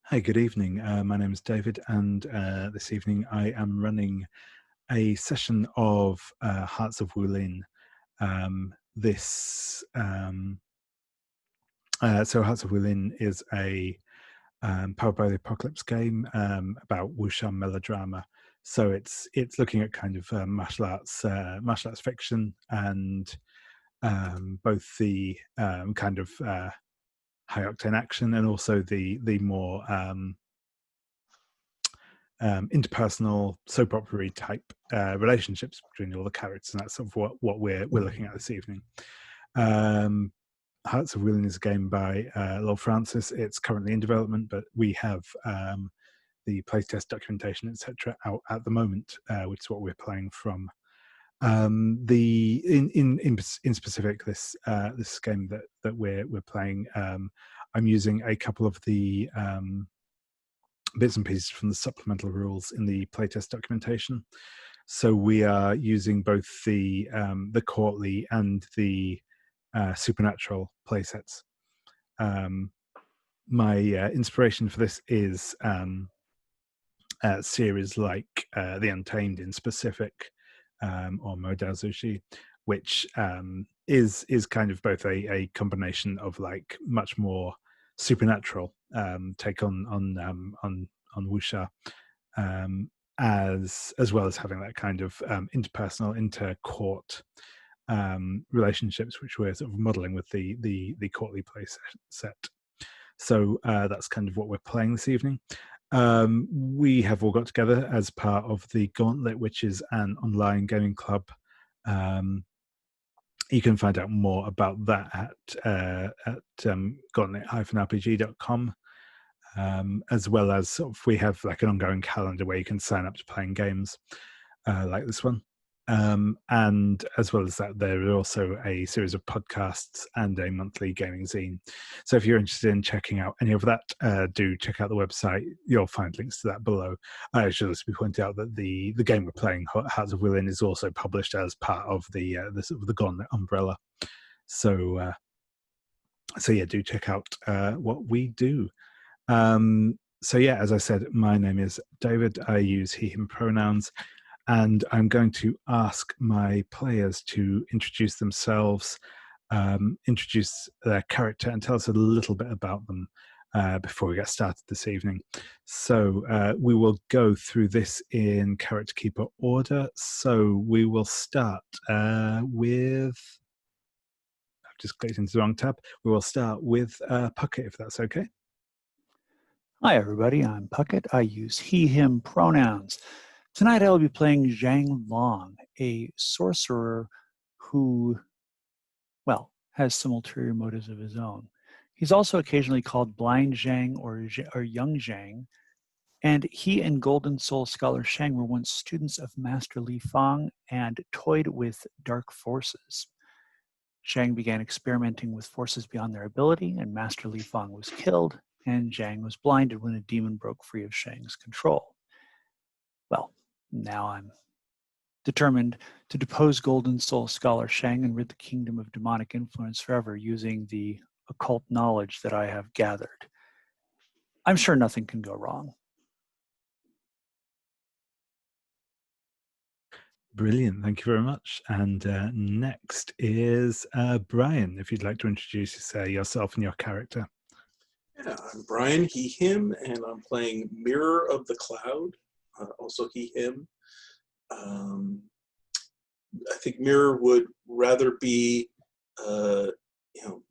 Hi, good evening. My name is David, and this evening I am running a session of Hearts of Wulin. So Hearts of Wulin is a Powered by the Apocalypse game about wuxia melodrama. So it's looking at kind of martial arts fiction, and both the kind of high octane action and also the more interpersonal soap opera type relationships between all the characters, and that's sort of what we're looking at this evening. Hearts of Wheeling is a game by Lord Francis. It's currently in development, but we have the playtest documentation, etc., out at the moment, which is what we're playing from. In specific, this game that we're playing, I'm using a couple of the bits and pieces from the supplemental rules in the playtest documentation. So we are using both the courtly and the supernatural playsets. My inspiration for this is series like the Untamed in specific, or Dao Zu Shi, which is kind of both a combination of like much more supernatural take on wuxia, as well as having that kind of interpersonal, inter-court relationships, which we're sort of modeling with the courtly play set. So that's kind of what we're playing this evening. We have all got together as part of the Gauntlet, which is an online gaming club. You can find out more about that at gauntlet-rpg.com, as well as sort of we have like an ongoing calendar where you can sign up to playing games like this one. And as well as that, there are also a series of podcasts and a monthly gaming zine. So if you're interested in checking out any of that, do check out the website. You'll find links to that below. I should also be pointed out that the game we're playing, Hearts of Wulin, is also published as part of the Gauntlet umbrella. So yeah, do check out what we do. So yeah, as I said, my name is David. I use he, him pronouns. And I'm going to ask my players to introduce themselves, introduce their character, and tell us a little bit about them before we get started this evening. So we will go through this in character keeper order. So we will start with... I've just clicked into the wrong tab. We will start with Puckett, if that's okay. Hi, everybody. I'm Puckett. I use he, him pronouns. Tonight I will be playing Zhang Long, a sorcerer who, well, has some ulterior motives of his own. He's also occasionally called Blind Zhang or Young Zhang, and he and Golden Soul Scholar Shang were once students of Master Li Fang and toyed with dark forces. Zhang began experimenting with forces beyond their ability, and Master Li Fang was killed, and Zhang was blinded when a demon broke free of Shang's control. Well, now I'm determined to depose Golden Soul Scholar Shang and rid the kingdom of demonic influence forever using the occult knowledge that I have gathered. I'm sure nothing can go wrong. Brilliant, thank you very much. And next is Brian, if you'd like to introduce yourself and your character. Yeah, I'm Brian, he, him, and I'm playing Mirror of the Cloud, also he, him. I think Mirror would rather be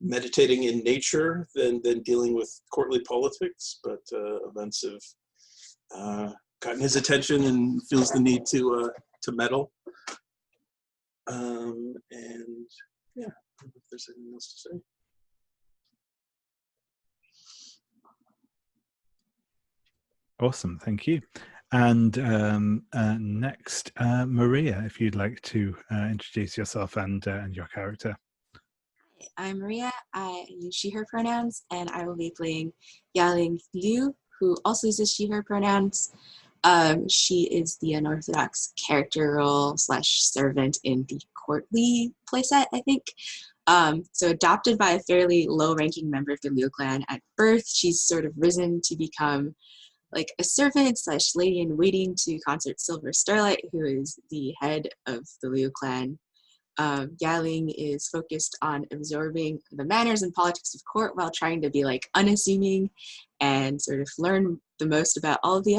meditating in nature than dealing with courtly politics, but events have gotten his attention and feels the need to meddle. And yeah, I don't know if there's anything else to say. Awesome, thank you. And next, Maria, if you'd like to introduce yourself and your character. I'm Maria. I use she, her pronouns, and I will be playing Yaling Liu, who also uses she, her pronouns. She is the unorthodox character role / servant in the courtly playset, I think. So adopted by a fairly low-ranking member of the Liu clan at birth, she's sort of risen to become like a servant / lady in waiting to Consort Silver Starlight, who is the head of the Liu clan. Yaling is focused on absorbing the manners and politics of court while trying to be like unassuming and sort of learn the most about all of the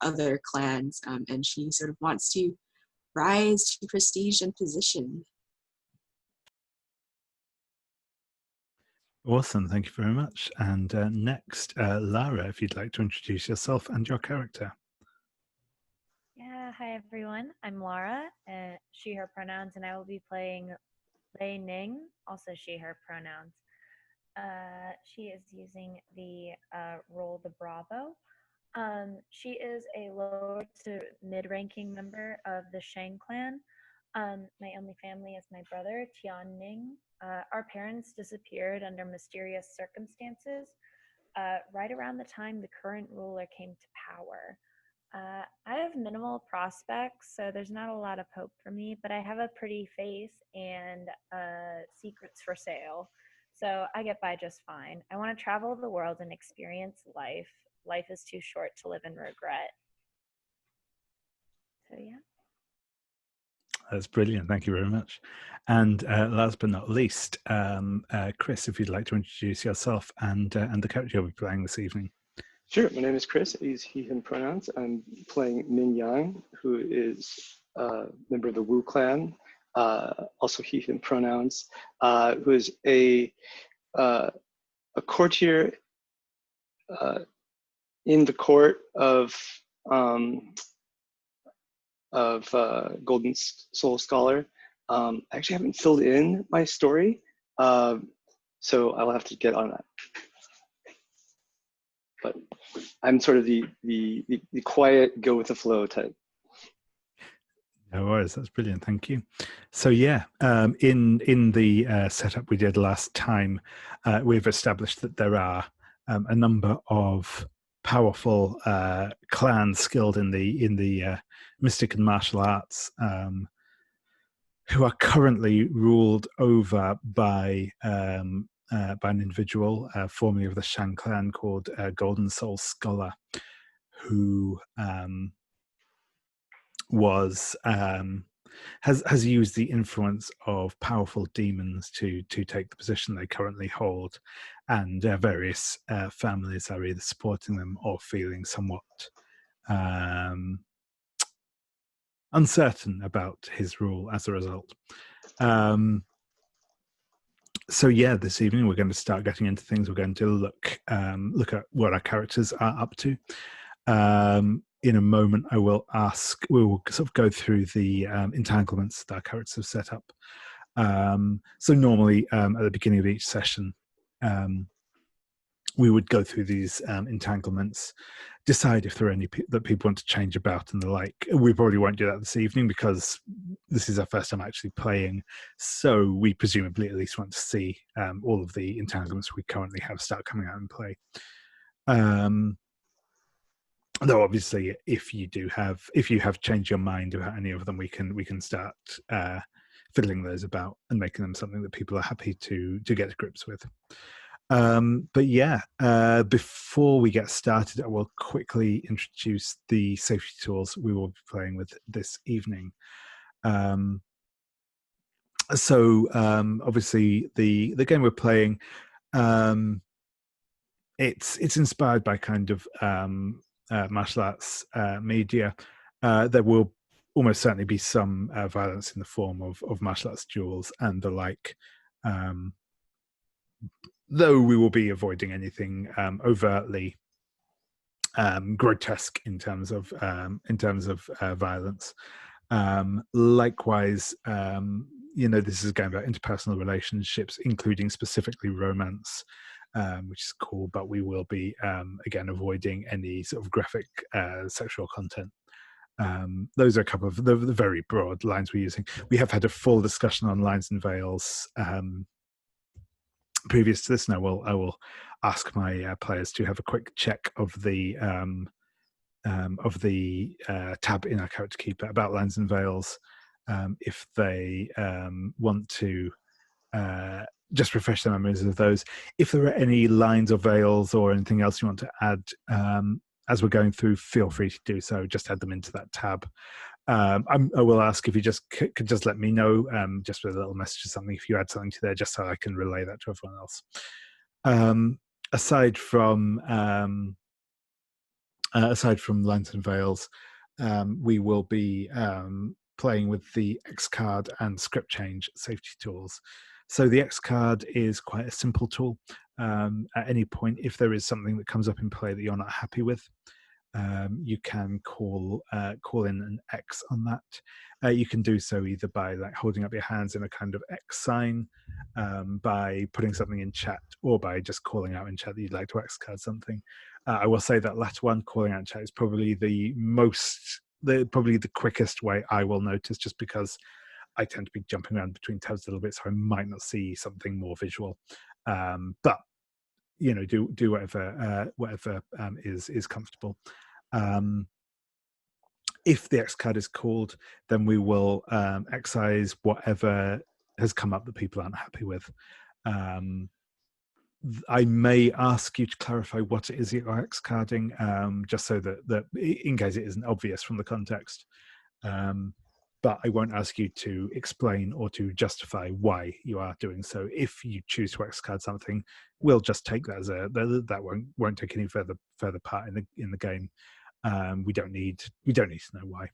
other clans. And she sort of wants to rise to prestige and position. Awesome, thank you very much. And next, Lara, if you'd like to introduce yourself and your character. Yeah, hi everyone. I'm Lara, she, her pronouns, and I will be playing Lei Ning, also she, her pronouns. She is using the role the Bravo. She is a lower to mid-ranking member of the Shang clan. My only family is my brother, Tian Ning. Our parents disappeared under mysterious circumstances right around the time the current ruler came to power. I have minimal prospects, so there's not a lot of hope for me, but I have a pretty face and secrets for sale, so I get by just fine. I want to travel the world and experience life. Life is too short to live in regret. So yeah. That's brilliant. Thank you very much. And last but not least, Chris, if you'd like to introduce yourself and the character you'll be playing this evening. Sure. My name is Chris. I use he, him pronouns. I'm playing Ming Yang, who is a member of the Wu clan, also he, him pronouns, who is a courtier in the court of Golden Soul Scholar. I actually haven't filled in my story, so I'll have to get on that. But I'm sort of the quiet, go with the flow type. No worries, that's brilliant. Thank you. So yeah, in the setup we did last time, we've established that there are a number of powerful clans skilled in the mystic and martial arts who are currently ruled over by an individual, formerly of the Shang clan, called Golden Soul Scholar, who has used the influence of powerful demons to take the position they currently hold, and various families are either supporting them or feeling somewhat uncertain about his rule as a result. So yeah, this evening we're going to start getting into things. We're going to look at what our characters are up to. In a moment, we will sort of go through the entanglements that our characters have set up. So normally at the beginning of each session, we would go through these entanglements, decide if there are any that people want to change about and the like. We probably won't do that this evening because this is our first time actually playing, so we presumably at least want to see all of the entanglements we currently have start coming out in play. Though obviously, if you have changed your mind about any of them, we can start fiddling those about and making them something that people are happy to get to grips with. But yeah, before we get started, I will quickly introduce the safety tools we will be playing with this evening. Obviously the game we're playing, it's inspired by kind of martial arts media. There will almost certainly be some violence in the form of martial arts duels and the like. Though we will be avoiding anything overtly grotesque in terms of violence. Likewise, this is going about interpersonal relationships, including specifically romance, which is cool. But we will be again avoiding any sort of graphic sexual content. Those are a couple of the very broad lines we're using. We have had a full discussion on lines and veils previous to this, and I will ask my players to have a quick check of the tab in our character keeper about lines and veils, if they want to just refresh the memories of those. If there are any lines or veils or anything else you want to add as we're going through, feel free to do so. Just add them into that tab. I will ask if you just could just let me know, just with a little message or something, if you add something to there, just so I can relay that to everyone else. Aside from lines and veils, we will be playing with the X card and script change safety tools. So the X card is quite a simple tool. At any point, if there is something that comes up in play that you're not happy with, you can call in an X on that. You can do so either by like holding up your hands in a kind of X sign, by putting something in chat, or by just calling out in chat that you'd like to X card something. I will say that latter one, calling out in chat, is probably the quickest way I will notice, just because I tend to be jumping around between tabs a little bit, so I might not see something more visual. But you know, do whatever is comfortable. If the X card is called, then we will excise whatever has come up that people aren't happy with. I may ask you to clarify what it is you're X carding, just so that in case it isn't obvious from the context. But I won't ask you to explain or to justify why you are doing so. If you choose to X card something, we'll just take that as that won't take any further part in the game. We don't need to know why,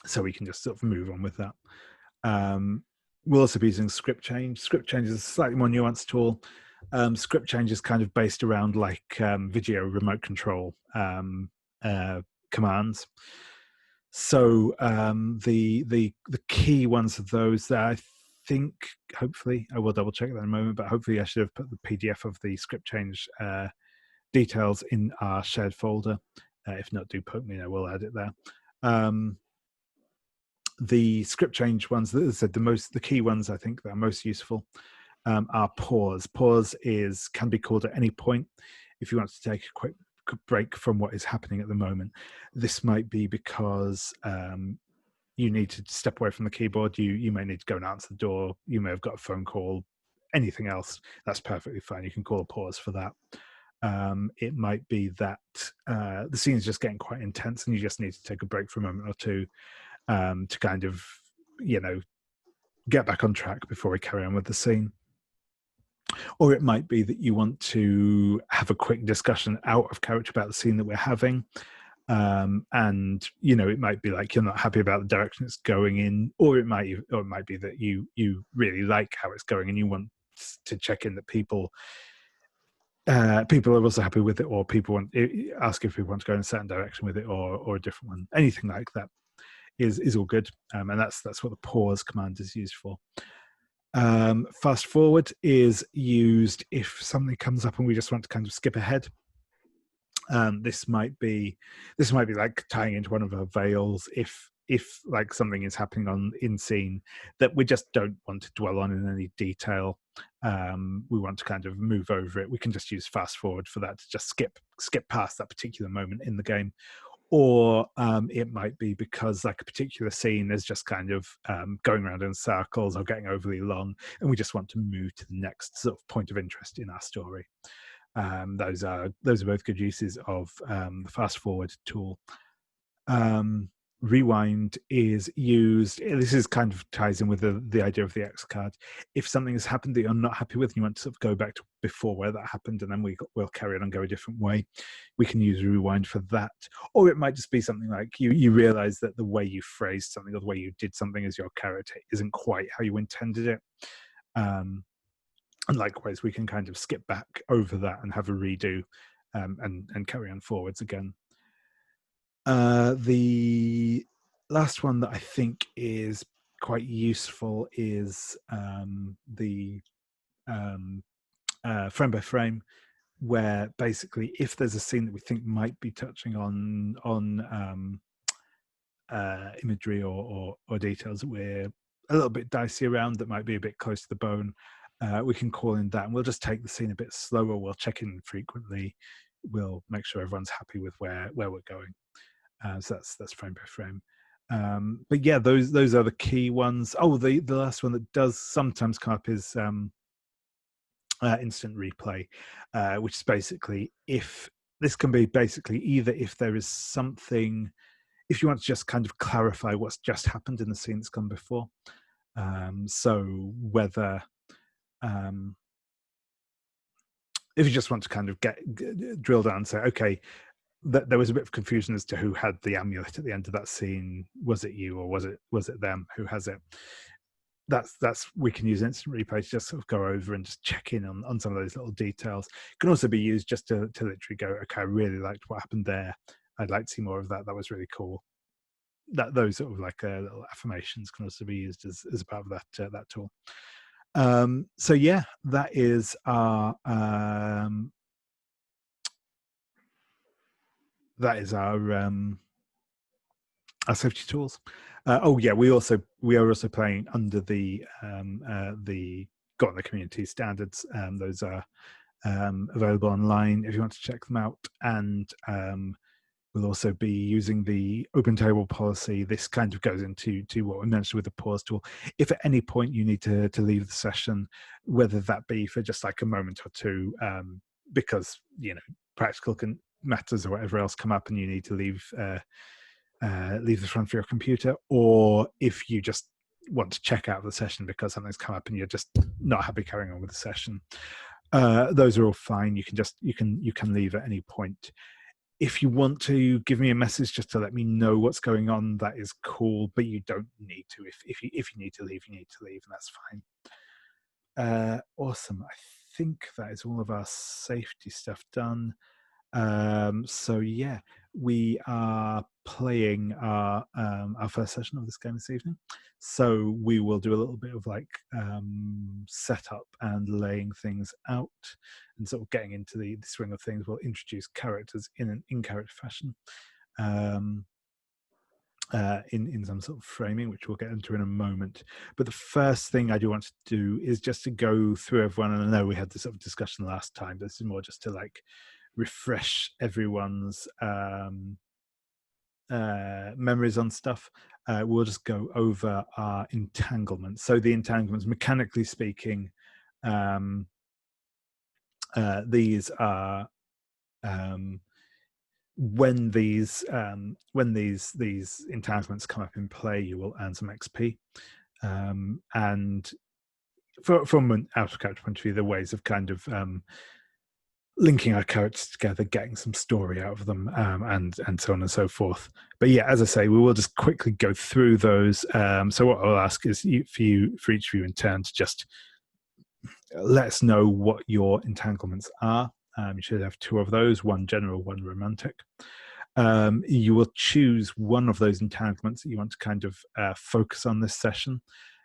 so we can just sort of move on with that. We'll also be using script change. Script change is a slightly more nuanced tool. Script change is kind of based around like video remote control commands. So the key ones of those that I think, hopefully, I will double check that in a moment, but hopefully I should have put the PDF of the script change details in our shared folder. If not, do put me, we'll add it there. The script change ones, as I said, the key ones I think that are most useful are pause. Pause can be called at any point if you want to take a quick break from what is happening at the moment. This might be because you need to step away from the keyboard. You may need to go and answer the door. You may have got a phone call. Anything else, that's perfectly fine. You can call a pause for that. It might be that the scene is just getting quite intense and you just need to take a break for a moment or two to kind of, get back on track before we carry on with the scene. Or it might be that you want to have a quick discussion out of character about the scene that we're having. And it might be like you're not happy about the direction it's going in, or it might be that you really like how it's going and you want to check in that people are also happy with it, or ask if people want to go in a certain direction with it, or a different one. Anything like that is all good, and that's what the pause command is used for. Fast forward is used if something comes up and we just want to kind of skip ahead. This might be like tying into one of our veils if like something is happening in scene that we just don't want to dwell on in any detail. We want to kind of move over it. We can just use fast forward for that to just skip past that particular moment in the game. Or it might be because like a particular scene is just kind of going around in circles or getting overly long, and we just want to move to the next sort of point of interest in our story. Those are both good uses of the fast forward tool. Rewind is used. This is kind of ties in with the idea of the X card. If something has happened that you're not happy with, you want to sort of go back to before where that happened, and then we'll carry on and go a different way. We can use rewind for that. Or it might just be something like you realize that the way you phrased something or the way you did something as your character isn't quite how you intended it. And likewise, we can kind of skip back over that and have a redo and carry on forwards again. The last one that I think is quite useful is the frame by frame, where basically if there's a scene that we think might be touching on imagery or details that we're a little bit dicey around, that might be a bit close to the bone, we can call in that, and we'll just take the scene a bit slower. We'll check in frequently. We'll make sure everyone's happy with where we're going. So that's frame by frame. But yeah, those are the key ones. Oh, the last one that does sometimes come up is instant replay, which is basically if this can be basically either if there is something, if you want to just kind of clarify what's just happened in the scene that's gone before. So whether if you just want to kind of drill down and say, okay, there was a bit of confusion as to who had the amulet at the end of that scene. Was it you or was it them who has it? That's we can use instant replay to just sort of go over and just check in on some of those little details. It can also be used just to literally go, okay, I really liked what happened there. I'd like to see more of that. That was really cool. Those sort of like little affirmations can also be used as part of that tool. So yeah, that is our safety tools. Oh yeah, we are also playing under the Gauntlet community standards. Those are available online if you want to check them out, and we'll also be using the open table policy. This kind of goes into what we mentioned with the pause tool. If at any point you need to leave the session, whether that be for just like a moment or two, because practical matters or whatever else come up and you need to leave the front of your computer, or if you just want to check out of the session because something's come up and you're just not happy carrying on with the session, those are all fine. You can leave at any point. If you want to give me a message just to let me know what's going on, that is cool, but you don't need to. If you need to leave, you need to leave, and that's fine. Awesome. I think that is all of our safety stuff done. So yeah, we are playing our first session of this game this evening. So we will do a little bit of like setup and laying things out and sort of getting into the swing of things. We'll introduce characters in an in-character fashion, in some sort of framing, which we'll get into in a moment. But the first thing I do want to do is just to go through everyone. And I know we had this sort of discussion last time, but this is more just to like refresh everyone's memories on stuff. We'll just go over our entanglements. So the entanglements, mechanically speaking, these are when these entanglements come up in play, you will earn some XP. And from an out of character point of view, the ways of kind of linking our characters together, getting some story out of them, and so on and so forth. But yeah, as I say, we will just quickly go through those. So what I'll ask is for each of you in turn to just let us know what your entanglements are. You should have two of those, one general, one romantic. You will choose one of those entanglements that you want to kind of focus on this session.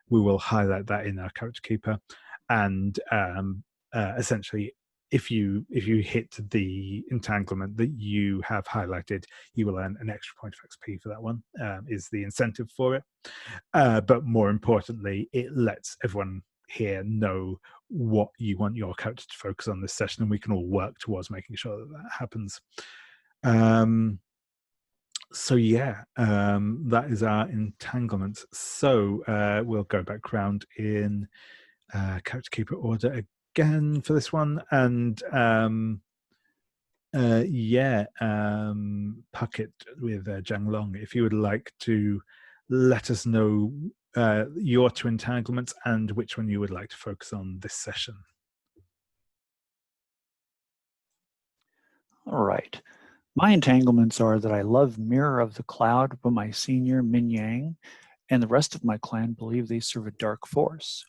We will highlight that in our character keeper, and essentially, if you hit the entanglement that you have highlighted, you will earn an extra point of XP for that one. Is the incentive for it, but more importantly, it lets everyone here know what you want your character to focus on this session, and we can all work towards making sure that happens. So yeah, that is our entanglements. So we'll go back round in character keeper order again for this one, and Puckett with Zhang Long, if you would like to let us know your two entanglements and which one you would like to focus on this session. All right. My entanglements are that I love Mirror of the Cloud, but my senior, Min Yang, and the rest of my clan believe they serve a dark force.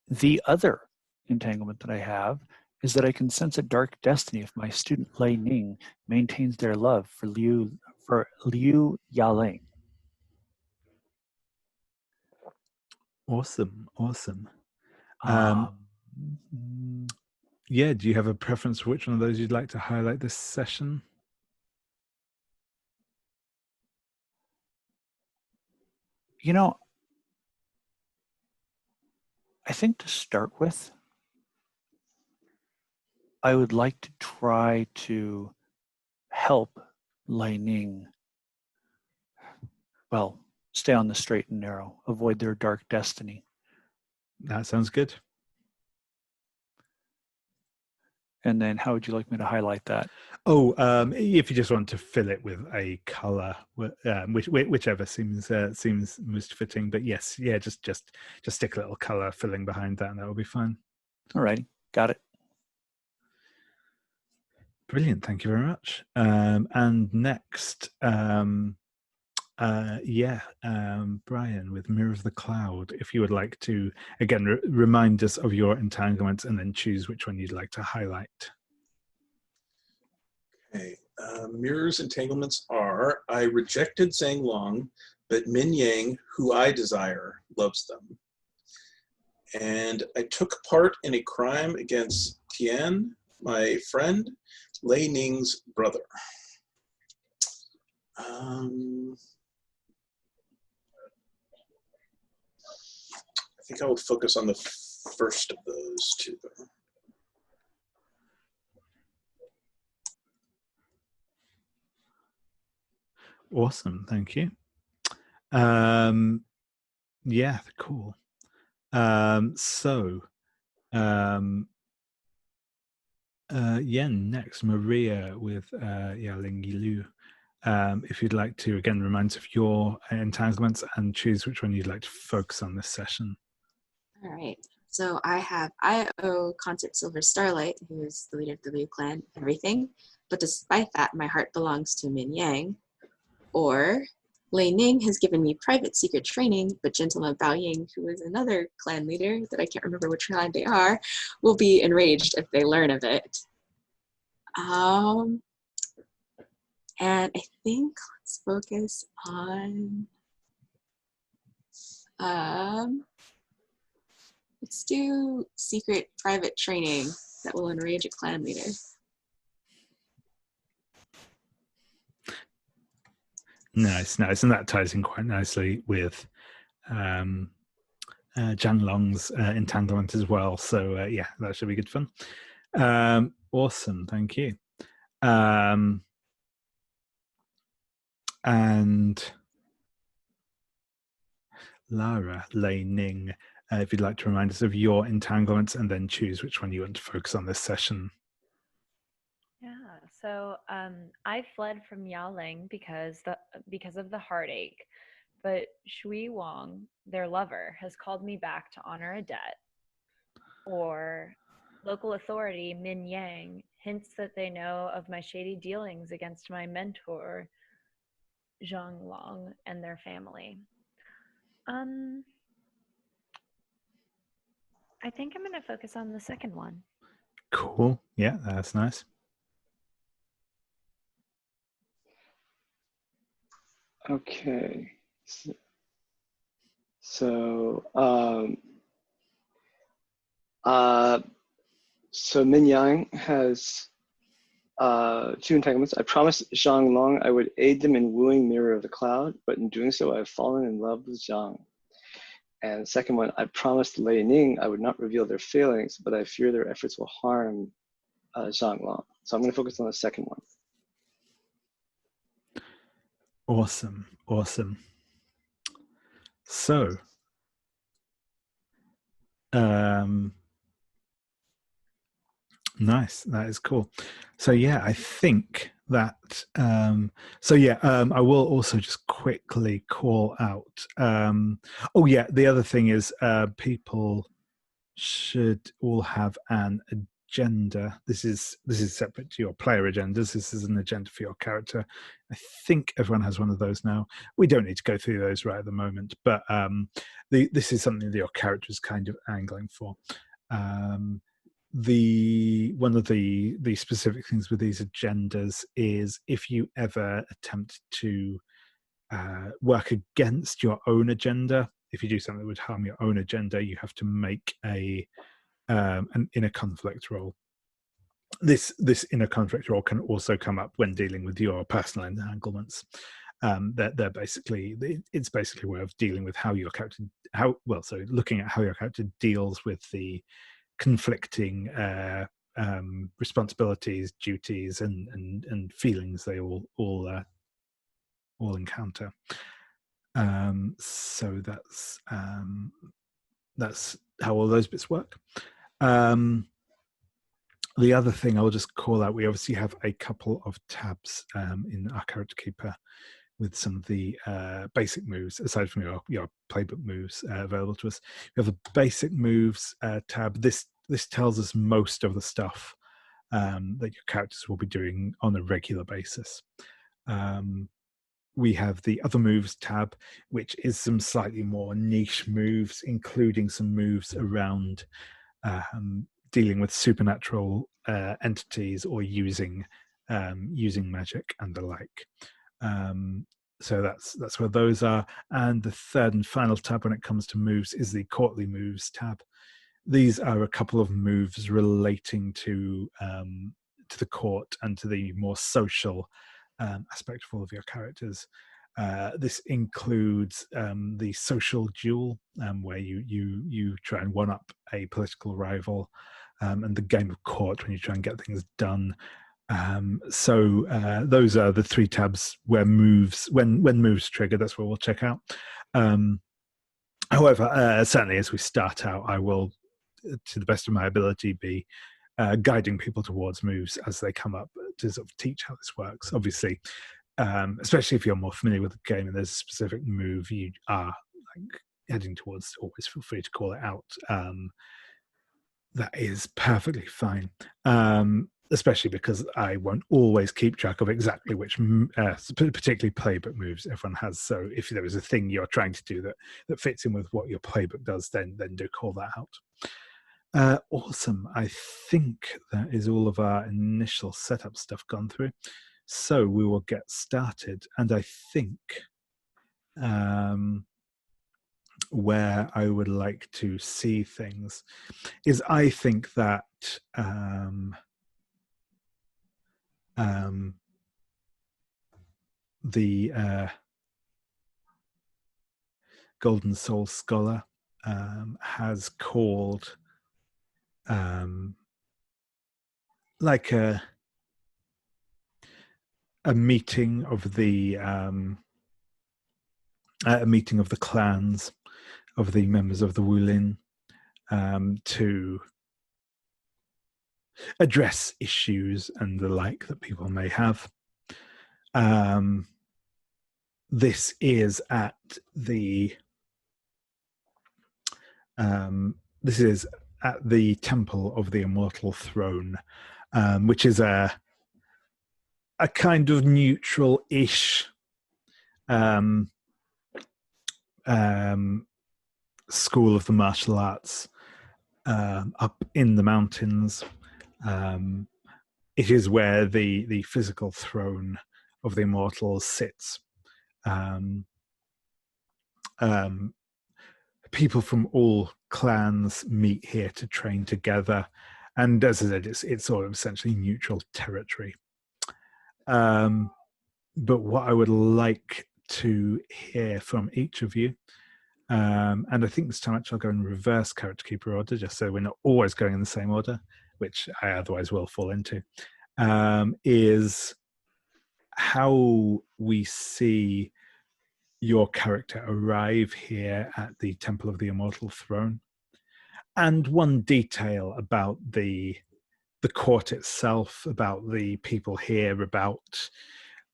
The other entanglement that I have is that I can sense a dark destiny if my student Lei Ning maintains their love for Liu Yaling. Awesome. Yeah, do you have a preference for which one of those you'd like to highlight this session? You know, I think to start with, I would like to try to help Lei Ning, well, stay on the straight and narrow, avoid their dark destiny. That sounds good. And then how would you like me to highlight that? Oh, if you just want to fill it with a color, whichever seems most fitting. But yes, yeah, just stick a little color filling behind that, and that will be fine. All righty, got it. Brilliant, thank you very much. And next, Brian with Mirror of the Cloud. If you would like to again remind us of your entanglements, and then choose which one you'd like to highlight. Okay. Mirror's entanglements are: I rejected Zhang Long, but Min Yang, who I desire, loves them. And I took part in a crime against Tian, my friend, Lei Ning's brother. I think I would focus on the first of those two, though. Awesome, thank you. Yeah, cool. Next, Maria with Yaling Liu. If you'd like to again remind us of your entanglements and choose which one you'd like to focus on this session. All right. So I owe Concert Silver Starlight, who is the leader of the Liu clan, everything. But despite that, my heart belongs to Min Yang. Or Lei Ning has given me private secret training, but Gentleman Bao Ying, who is another clan leader that I can't remember which clan they are, will be enraged if they learn of it. And I think let's focus on let's do secret private training that will enrage a clan leader. Nice, and that ties in quite nicely with Zhang Long's entanglement as well. So yeah, that should be good fun. Awesome, thank you. And Lara, Lei Ning, if you'd like to remind us of your entanglements and then choose which one you want to focus on this session. Yeah, so I fled from Yaling because of the heartache, but Shui Wang, their lover, has called me back to honor a debt. Or local authority Min Yang hints that they know of my shady dealings against my mentor Zhang Long and their family. I think I'm going to focus on the second one. Cool. Yeah, that's nice. Okay. So Min Yang has two entanglements. I promised Zhang Long I would aid them in wooing Mirror of the Cloud, but in doing so, I have fallen in love with Zhang. And the second one, I promised Lei Ning I would not reveal their failings, but I fear their efforts will harm Zhang Long. So I'm going to focus on the second one. Awesome. So, nice. That is cool. So yeah, I think that. I will also just quickly call out. The other thing is, people should all have an agenda. This is separate to your player agendas. This is an agenda for your character. I think everyone has one of those now. We don't need to go through those right at the moment, but this is something that your character is kind of angling for. One of the specific things with these agendas is if you ever attempt to work against your own agenda, if you do something that would harm your own agenda, you have to make an inner conflict roll. This inner conflict roll can also come up when dealing with your personal entanglements. They're basically, it's basically a way of dealing with how your character, looking at how your character deals with the conflicting responsibilities, duties, and feelings they all encounter. So that's how all those bits work. The other thing I'll just call out, we obviously have a couple of tabs in our character keeper with some of the basic moves, aside from your playbook moves available to us. We have the basic moves tab. This tells us most of the stuff that your characters will be doing on a regular basis. We have the other moves tab, which is some slightly more niche moves, including some moves around dealing with supernatural entities or using magic and the like. So that's where those are. And the third and final tab when it comes to moves is the courtly moves tab. These are a couple of moves relating to the court and to the more social aspect of all of your characters. This includes the social duel, where you try and one up a political rival, and the game of court when you try and get things done. So those are the three tabs where moves, when moves trigger, that's what we'll check out. However, certainly as we start out, I will, to the best of my ability, be guiding people towards moves as they come up to sort of teach how this works. Obviously, especially if you're more familiar with the game and there's a specific move you are heading towards, always feel free to call it out. That is perfectly fine, especially because I won't always keep track of exactly which, particularly playbook moves everyone has. So if there is a thing you're trying to do that fits in with what your playbook does, then do call that out. Awesome. I think that is all of our initial setup stuff gone through. So we will get started. And I think where I would like to see things is, I think that the Golden Soul Scholar has called like a meeting of the clans, of the members of the Wulin, to address issues and the like that people may have. This is at the Temple of the Immortal Throne, which is a kind of neutral-ish school of the martial arts up in the mountains. It is where the physical throne of the immortals sits. People from all clans meet here to train together, and as I said, it's sort of essentially neutral territory. But what I would like to hear from each of you, and I think this time actually I'll go in reverse character keeper order, just so we're not always going in the same order, which I otherwise will fall into, is how we see your character arrive here at the Temple of the Immortal Throne, and one detail about the court itself, about the people here, about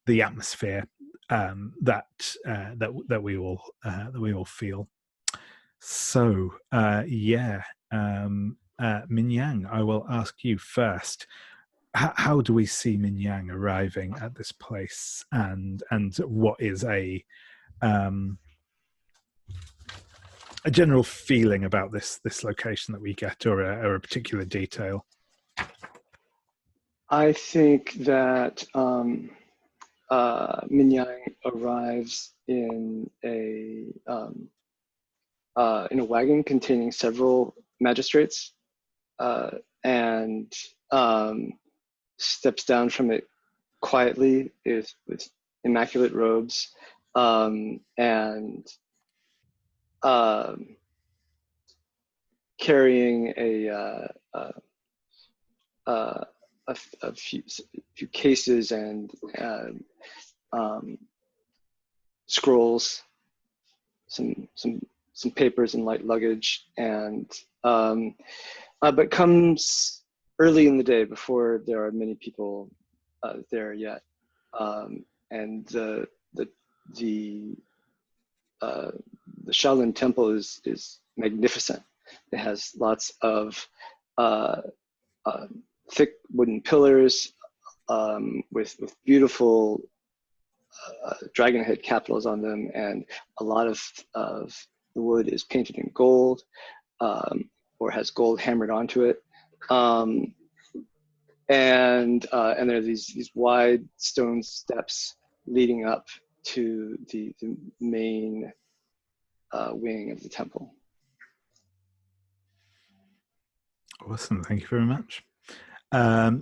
the atmosphere that we all feel. So Min Yang, I will ask you first. How do we see Min Yang arriving at this place, and what is a general feeling about this location that we get, or a particular detail? I think that Min Yang arrives in a wagon containing several magistrates, and steps down from it quietly with immaculate robes, and carrying a few cases and scrolls some papers and light luggage, and but comes early in the day before there are many people there yet, and the Shaolin Temple is magnificent. It has lots of thick wooden pillars with beautiful dragon head capitals on them, and a lot of the wood is painted in gold or has gold hammered onto it. And there are these wide stone steps leading up to the main wing of the temple. Awesome, thank you very much.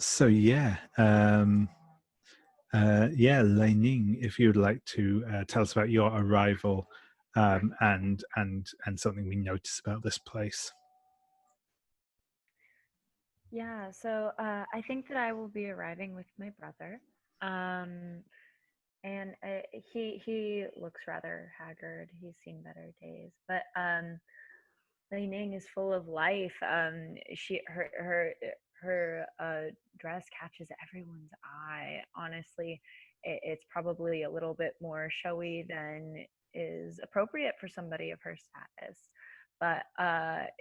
So yeah, Lei Ning, if you'd like to tell us about your arrival and something we noticed about this place. Yeah, so I think that I will be arriving with my brother, and he looks rather haggard. He's seen better days, but Lei Ning is full of life. Her dress catches everyone's eye. Honestly, it's probably a little bit more showy than is appropriate for somebody of her status. But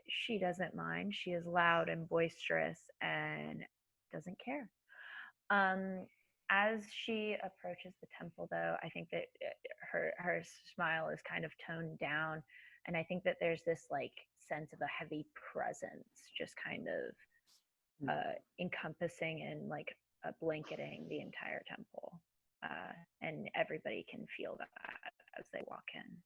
she doesn't mind. She is loud and boisterous and doesn't care. As she approaches the temple, though, I think that her smile is kind of toned down, and I think that there's this like sense of a heavy presence, just kind of encompassing and like blanketing the entire temple, and everybody can feel that as they walk in.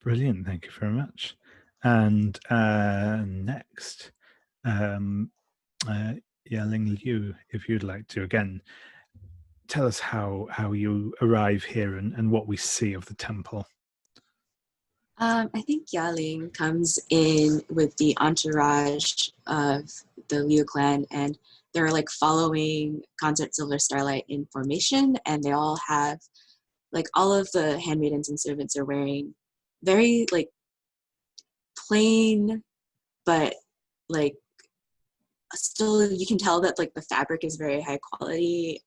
Brilliant, thank you very much. And next, Yaling Liu, if you'd like to again tell us how you arrive here and what we see of the temple. I think Yaling comes in with the entourage of the Liu clan, and they're like following Concert Silver Starlight in formation, and they all have like all of the handmaidens and servants are wearing very like plain, but like still you can tell that like the fabric is very high quality,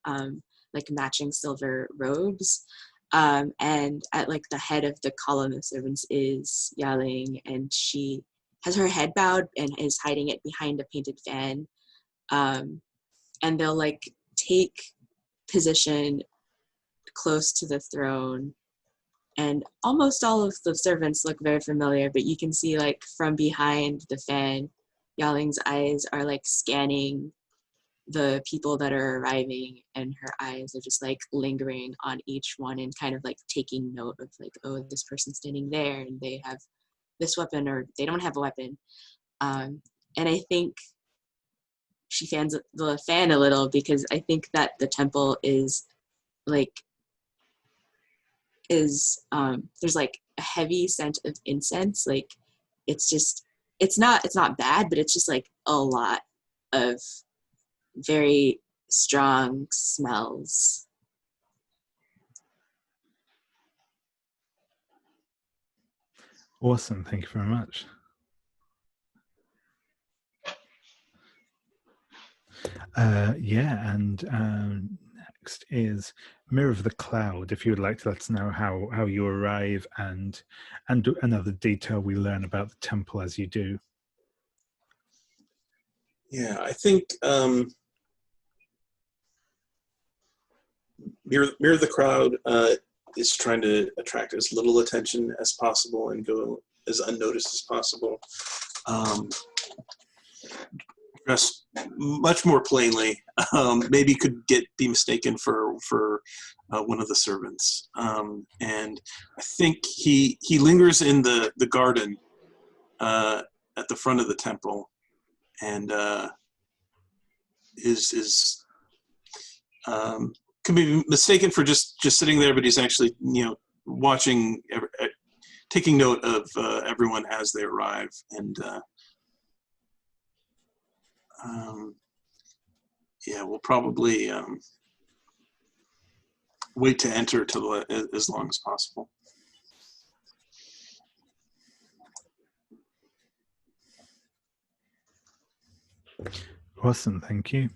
like matching silver robes. And at like the head of the column of servants is Yaling, and she has her head bowed and is hiding it behind a painted fan. And they'll like take position close to the throne, and almost all of the servants look very familiar, but you can see like from behind the fan, Yaling's eyes are like scanning the people that are arriving, and her eyes are just like lingering on each one and kind of like taking note of like, oh, this person's standing there and they have this weapon or they don't have a weapon. And I think she fans the fan a little because I think that the temple is like there's like a heavy scent of incense. Like it's not bad, but it's just like a lot of very strong smells. Awesome, thank you very much. Next is Mirror of the Cloud. If you would like to let us know how you arrive and another detail we learn about the temple as you do. Yeah, I think Mirror of the Crowd is trying to attract as little attention as possible and go as unnoticed as possible. Dressed much more plainly, maybe could be mistaken for one of the servants. And I think he lingers in the garden at the front of the temple, and could be mistaken for just sitting there, but he's actually watching, taking note of everyone as they arrive, and Yeah, we'll probably wait to enter till as long as possible. Awesome, thank you.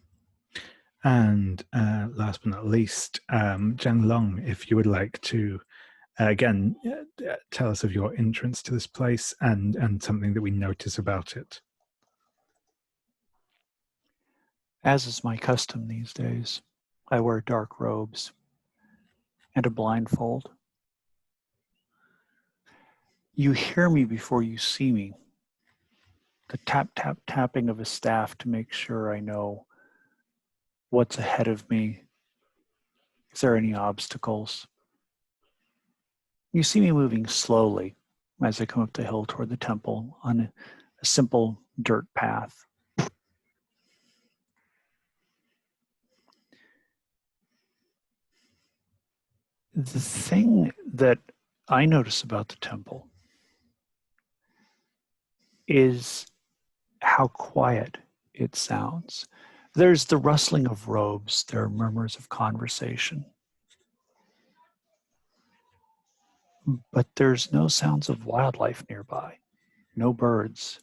And last but not least, Zhang Long, if you would like to, again, tell us of your entrance to this place and something that we notice about it. As is my custom these days, I wear dark robes and a blindfold. You hear me before you see me. The tap, tap, tapping of a staff to make sure I know what's ahead of me. Is there any obstacles? You see me moving slowly as I come up the hill toward the temple on a simple dirt path. The thing that I notice about the temple is how quiet it sounds. There's the rustling of robes, there are murmurs of conversation, but there's no sounds of wildlife nearby, no birds,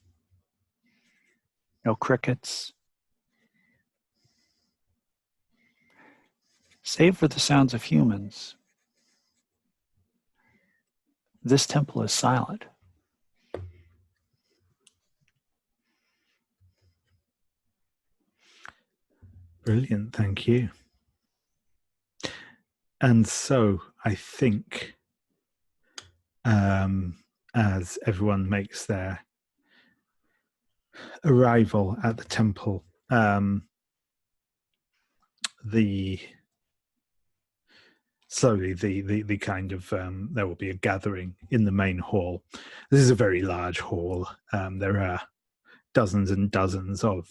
no crickets. Save for the sounds of humans, this temple is silent. Brilliant, thank you. And so I think as everyone makes their arrival at the temple, the kind of there will be a gathering in the main hall. This is a very large hall. There are dozens and dozens of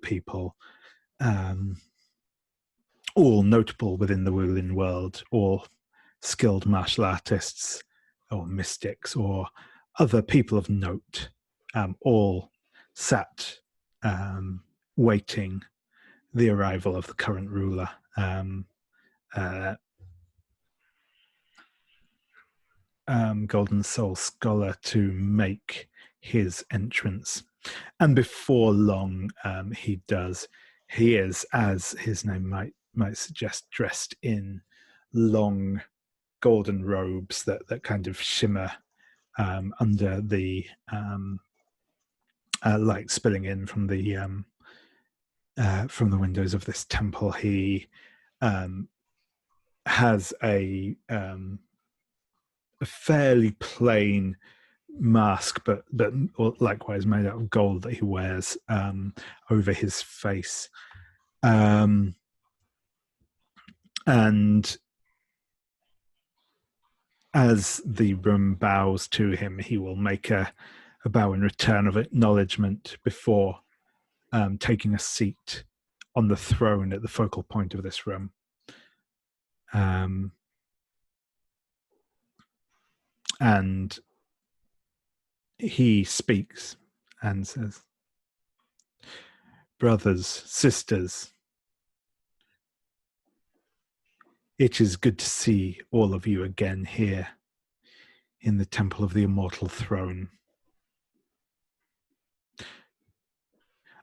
people, all notable within the Wulin world, all skilled martial artists or mystics or other people of note, all sat waiting the arrival of the current ruler. Golden Soul Scholar to make his entrance. And before long, he does. He is, as his name might suggest, dressed in long golden robes that kind of shimmer under the light spilling in from the windows of this temple. He has a fairly plain mask, but likewise made out of gold that he wears over his face, and as the room bows to him, he will make a bow in return of acknowledgement before taking a seat on the throne at the focal point of this room. And he speaks and says, "Brothers, sisters, it is good to see all of you again here in the Temple of the Immortal Throne.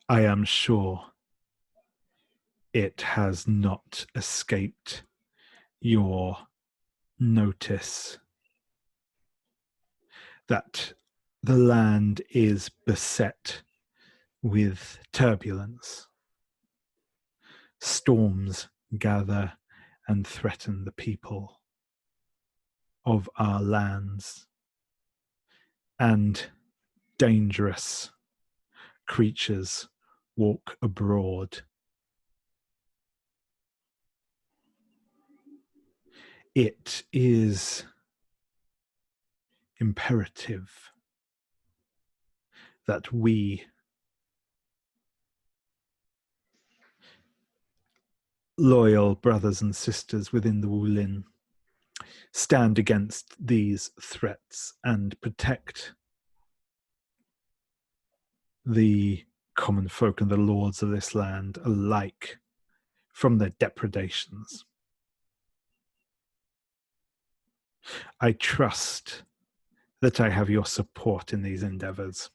I am sure it has not escaped your notice that the land is beset with turbulence. Storms gather and threaten the people of our lands, and dangerous creatures walk abroad. It is imperative that we loyal brothers and sisters within the Wulin stand against these threats and protect the common folk and the lords of this land alike from their depredations. I trust that I have your support in these endeavors.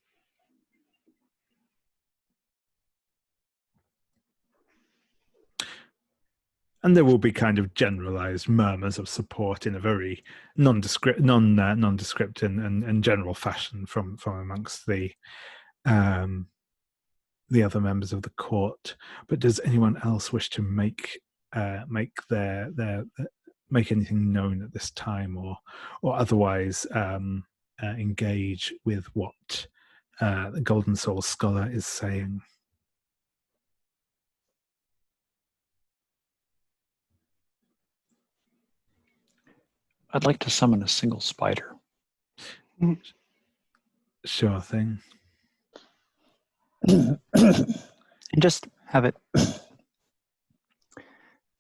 And there will be kind of generalized murmurs of support in a very nondescript and general fashion from amongst the other members of the court. But does anyone else wish to make anything known at this time, or otherwise engage with what the Golden Soul Scholar is saying? I'd like to summon a single spider. Sure thing. And just have it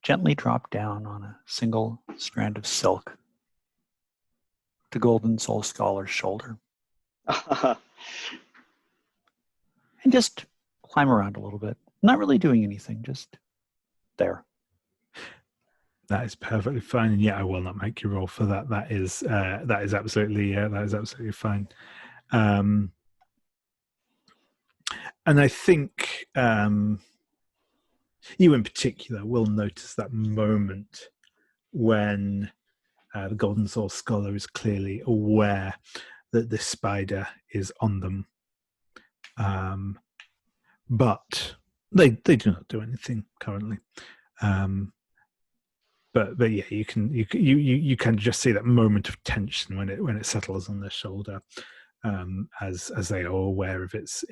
gently drop down on a single strand of silk, the Golden Soul Scholar's shoulder. And just climb around a little bit. Not really doing anything, just there. That is perfectly fine, and yeah, I will not make you roll for that. That is absolutely fine. And I think you in particular will notice that moment when the Golden Soul Scholar is clearly aware that this spider is on them, but they do not do anything currently. But yeah, you can just see that moment of tension when it settles on their shoulder, as they are aware of its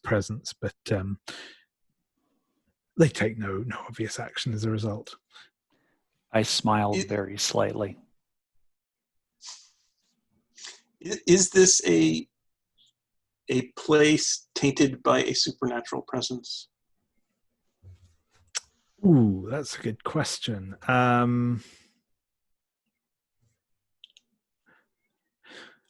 presence, but they take no obvious action as a result. I smile very slightly. Is this a place tainted by a supernatural presence? Ooh, that's a good question.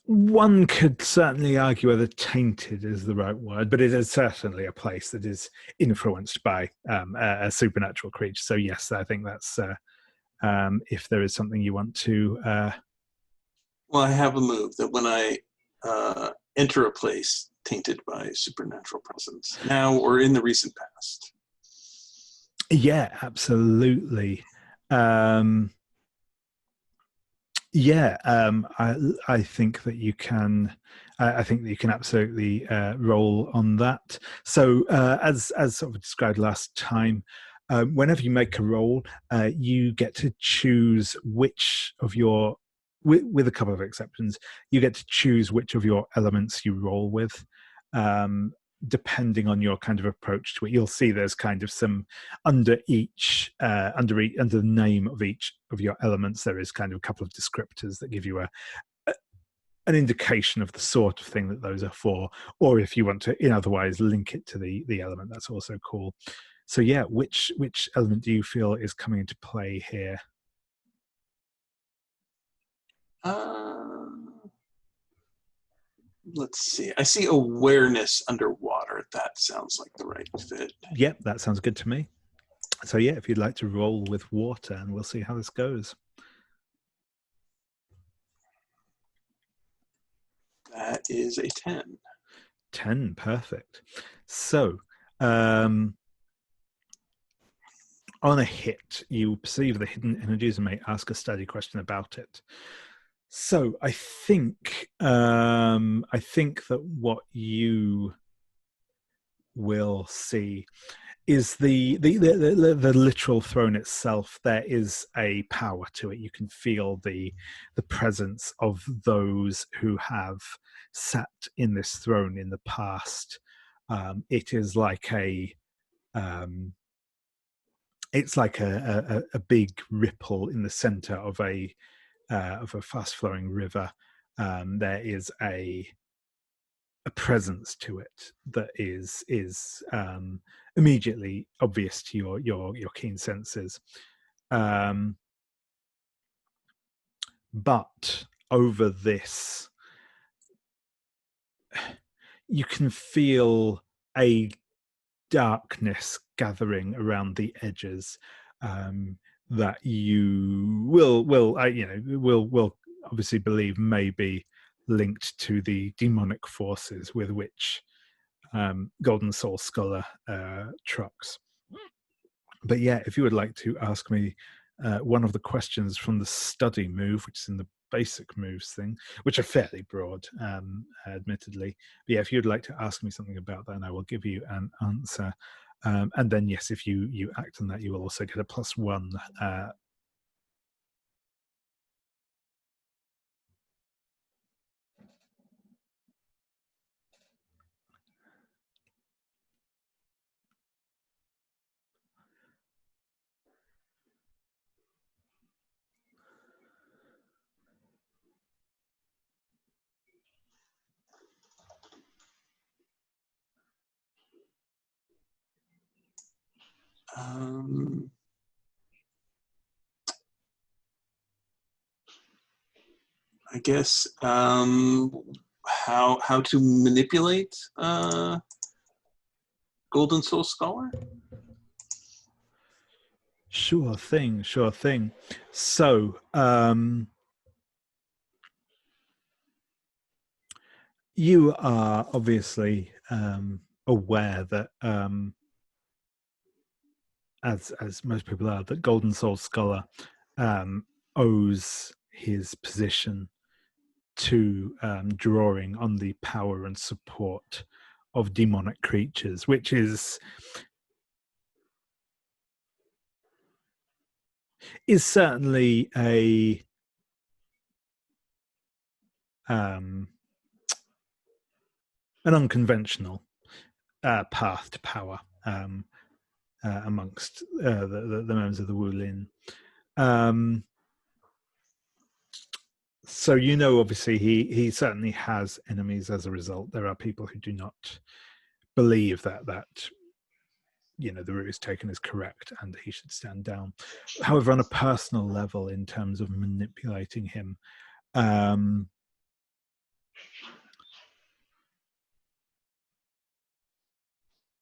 One could certainly argue whether tainted is the right word, but it is certainly a place that is influenced by a supernatural creature. So yes, I think that's if there is something you want to... Well, I have a move that when I enter a place tainted by supernatural presence, now or in the recent past. Yeah, absolutely. I think that you can. I think that you can absolutely roll on that. So, as sort of described last time, whenever you make a roll, you get to choose which of your, with a couple of exceptions, you get to choose which of your elements you roll with. Depending on your kind of approach to it, you'll see there's kind of some under the name of each of your elements, there is kind of a couple of descriptors that give you an indication of the sort of thing that those are for, or if you want to in otherwise link it to the element, that's also cool. So yeah, which element do you feel is coming into play here? Let's see. I see awareness underwater. That sounds like the right fit. Yep, that sounds good to me. So yeah, if you'd like to roll with water, and we'll see how this goes. That is a 10. 10, perfect. So, on a hit, you perceive the hidden energies and may ask a study question about it. So I think that what you will see is the literal throne itself. There is a power to it. You can feel the presence of those who have sat in this throne in the past. It is like it's like a big ripple in the center of a fast-flowing river. There is a presence to it that is immediately obvious to your keen senses. But over this, you can feel a darkness gathering around the edges that you will obviously believe may be linked to the demonic forces with which Golden Soul Scholar trucks. But yeah, if you would like to ask me one of the questions from the study move, which is in the basic moves thing, which are fairly broad, admittedly. But yeah, if you'd like to ask me something about that, and I will give you an answer. And then yes, if you act on that, you will also get a +1. I guess how to manipulate Golden Soul Scholar? Sure thing. So you are obviously aware that as most people are, that Golden Soul Scholar owes his position to drawing on the power and support of demonic creatures, which is certainly an unconventional path to power amongst the members of the Wulin. So obviously he certainly has enemies as a result. There are people who do not believe that the route is taken is correct and he should stand down. However, on a personal level, in terms of manipulating him,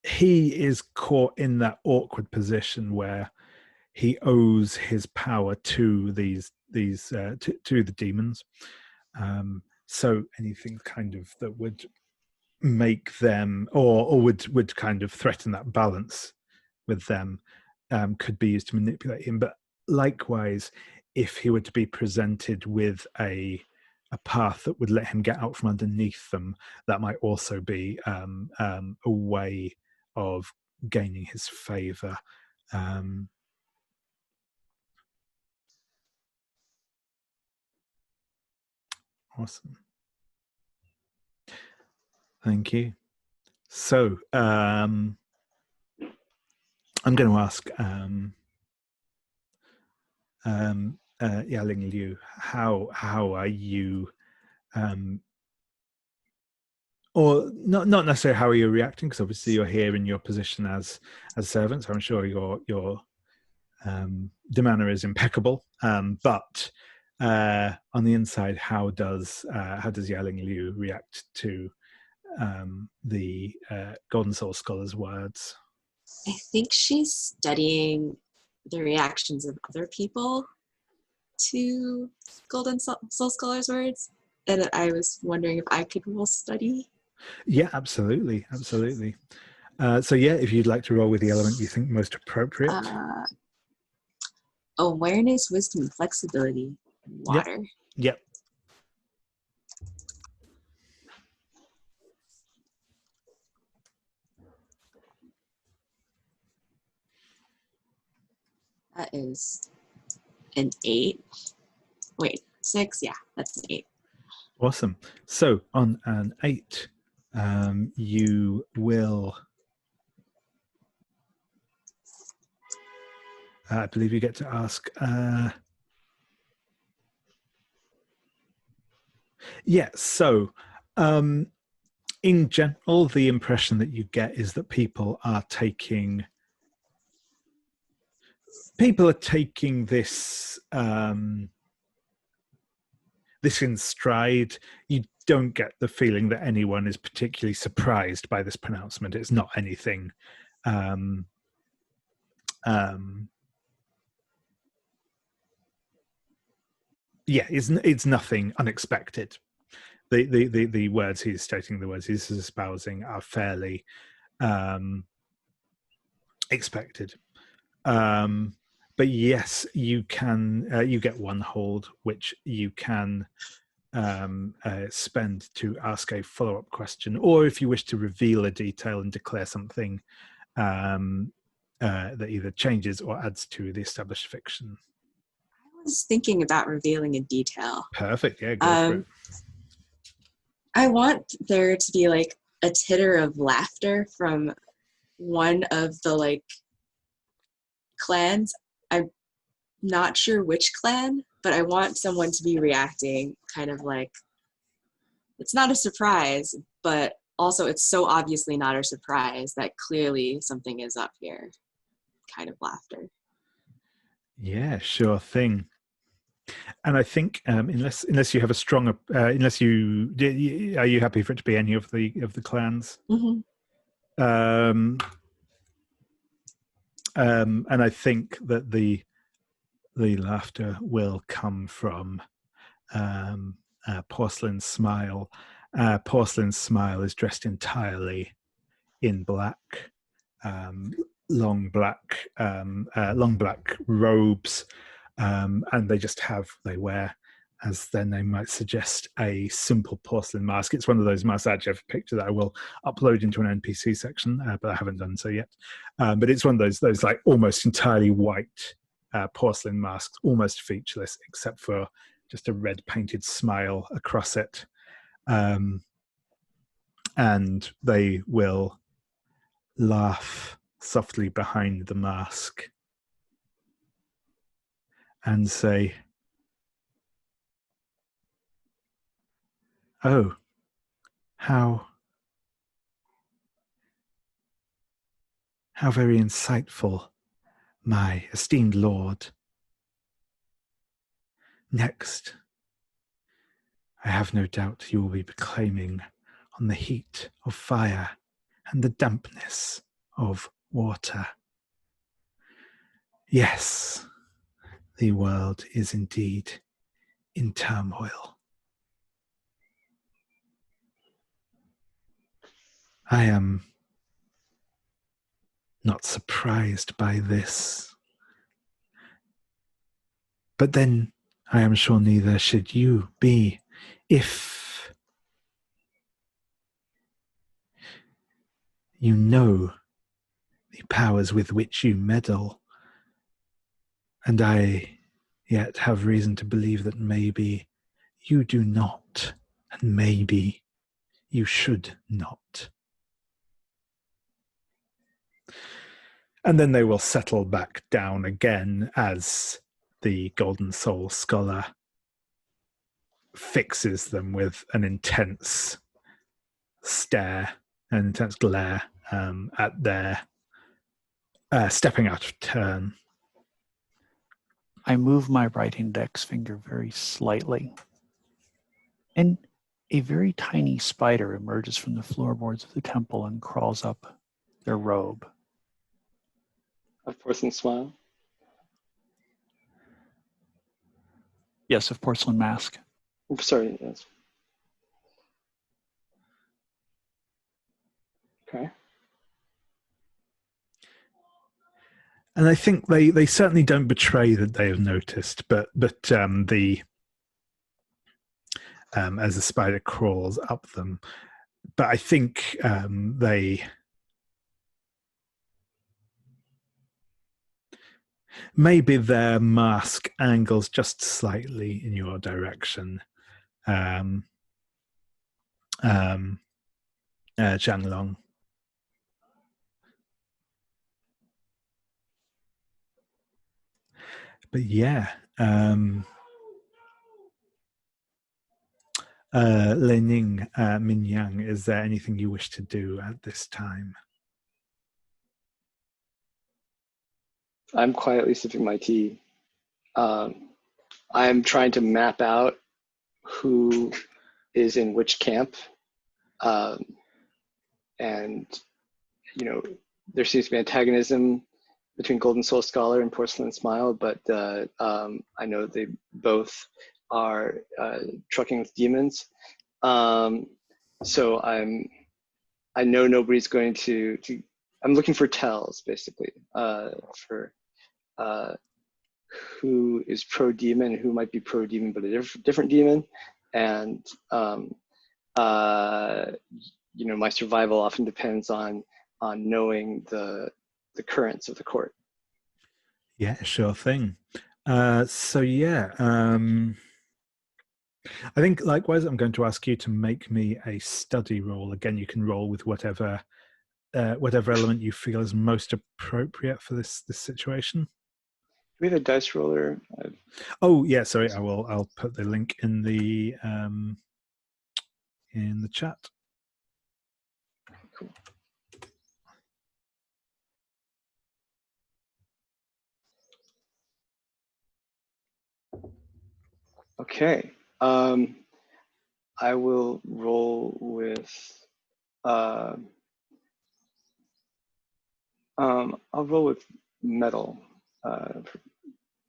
he is caught in that awkward position where he owes his power to these to the demons. So anything kind of that would make them or would kind of threaten that balance with them could be used to manipulate him. But likewise, if he were to be presented with a path that would let him get out from underneath them, that might also be a way of gaining his favor. Awesome. Thank you. So I'm going to ask Yaling Liu, how are you, or not necessarily how are you reacting, because obviously you're here in your position as servants. I'm sure your demeanor is impeccable, but on the inside, how does Yaling Liu react to the Golden Soul Scholar's words? I think she's studying the reactions of other people to Golden Soul Scholar's words, and I was wondering if I could roll study. Yeah, absolutely. So yeah, if you'd like to roll with the element you think most appropriate. Awareness, wisdom, and flexibility. Water. Yep. That is an 8. Wait, 6? Yeah, that's an 8. Awesome. So on an 8, you will, I believe you get to ask, so in general, the impression that you get is that people are taking this this in stride. You don't get the feeling that anyone is particularly surprised by this pronouncement. It's not anything it's nothing unexpected. The words he's stating, the words he's espousing, are fairly expected. But yes, you can you get one hold, which you can spend to ask a follow-up question, or if you wish to reveal a detail and declare something that either changes or adds to the established fiction. I was thinking about revealing a detail. Perfect. Yeah, go for it. I want there to be like a titter of laughter from one of the like clans. I'm not sure which clan, but I want someone to be reacting kind of like, it's not a surprise, but also it's so obviously not a surprise that clearly something is up here kind of laughter. Yeah, sure thing. And I think unless you have a stronger, are you happy for it to be any of the clans? Mm-hmm. And I think that the laughter will come from Porcelain Smile. Porcelain Smile is dressed entirely in black, long black robes, and they wear, as their name might suggest, a simple porcelain mask. It's one of those masks. I actually have a picture that I will upload into an NPC section, but I haven't done so yet. But it's one of those like almost entirely white porcelain masks, almost featureless, except for just a red painted smile across it. And they will laugh softly behind the mask and say, "Oh, how very insightful, my esteemed lord. Next, I have no doubt you will be proclaiming on the heat of fire and the dampness of water. Yes, the world is indeed in turmoil. I am not surprised by this. But then I am sure neither should you be, if you know the powers with which you meddle. And I yet have reason to believe that maybe you do not, and maybe you should not." And then they will settle back down again as the Golden Soul Scholar fixes them with an intense stare, an intense glare at their stepping out of turn. I move my right index finger very slightly, and a very tiny spider emerges from the floorboards of the temple and crawls up their robe. Of Porcelain Smile. Yes, of Porcelain Mask. Sorry, yes. Okay. And I think they certainly don't betray that they have noticed, but as the spider crawls up them, but I think maybe their mask angles just slightly in your direction, Zhang Long. But yeah, Lei Ning, Min Yang, is there anything you wish to do at this time? I'm quietly sipping my tea. I'm trying to map out who is in which camp, and there seems to be antagonism between Golden Soul Scholar and Porcelain Smile, but I know they both are trucking with demons. So I know nobody's going to I'm looking for tells, basically, for who is pro-demon, who might be pro-demon but a different demon. And my survival often depends on knowing the currents of the court. Yeah, sure thing. So yeah, I think likewise I'm going to ask you to make me a study roll. Again, you can roll with whatever element you feel is most appropriate for this situation. Do we have a dice roller? Oh yeah, sorry. I'll put the link in the chat. Cool. Okay. I will roll with. I'll roll with metal for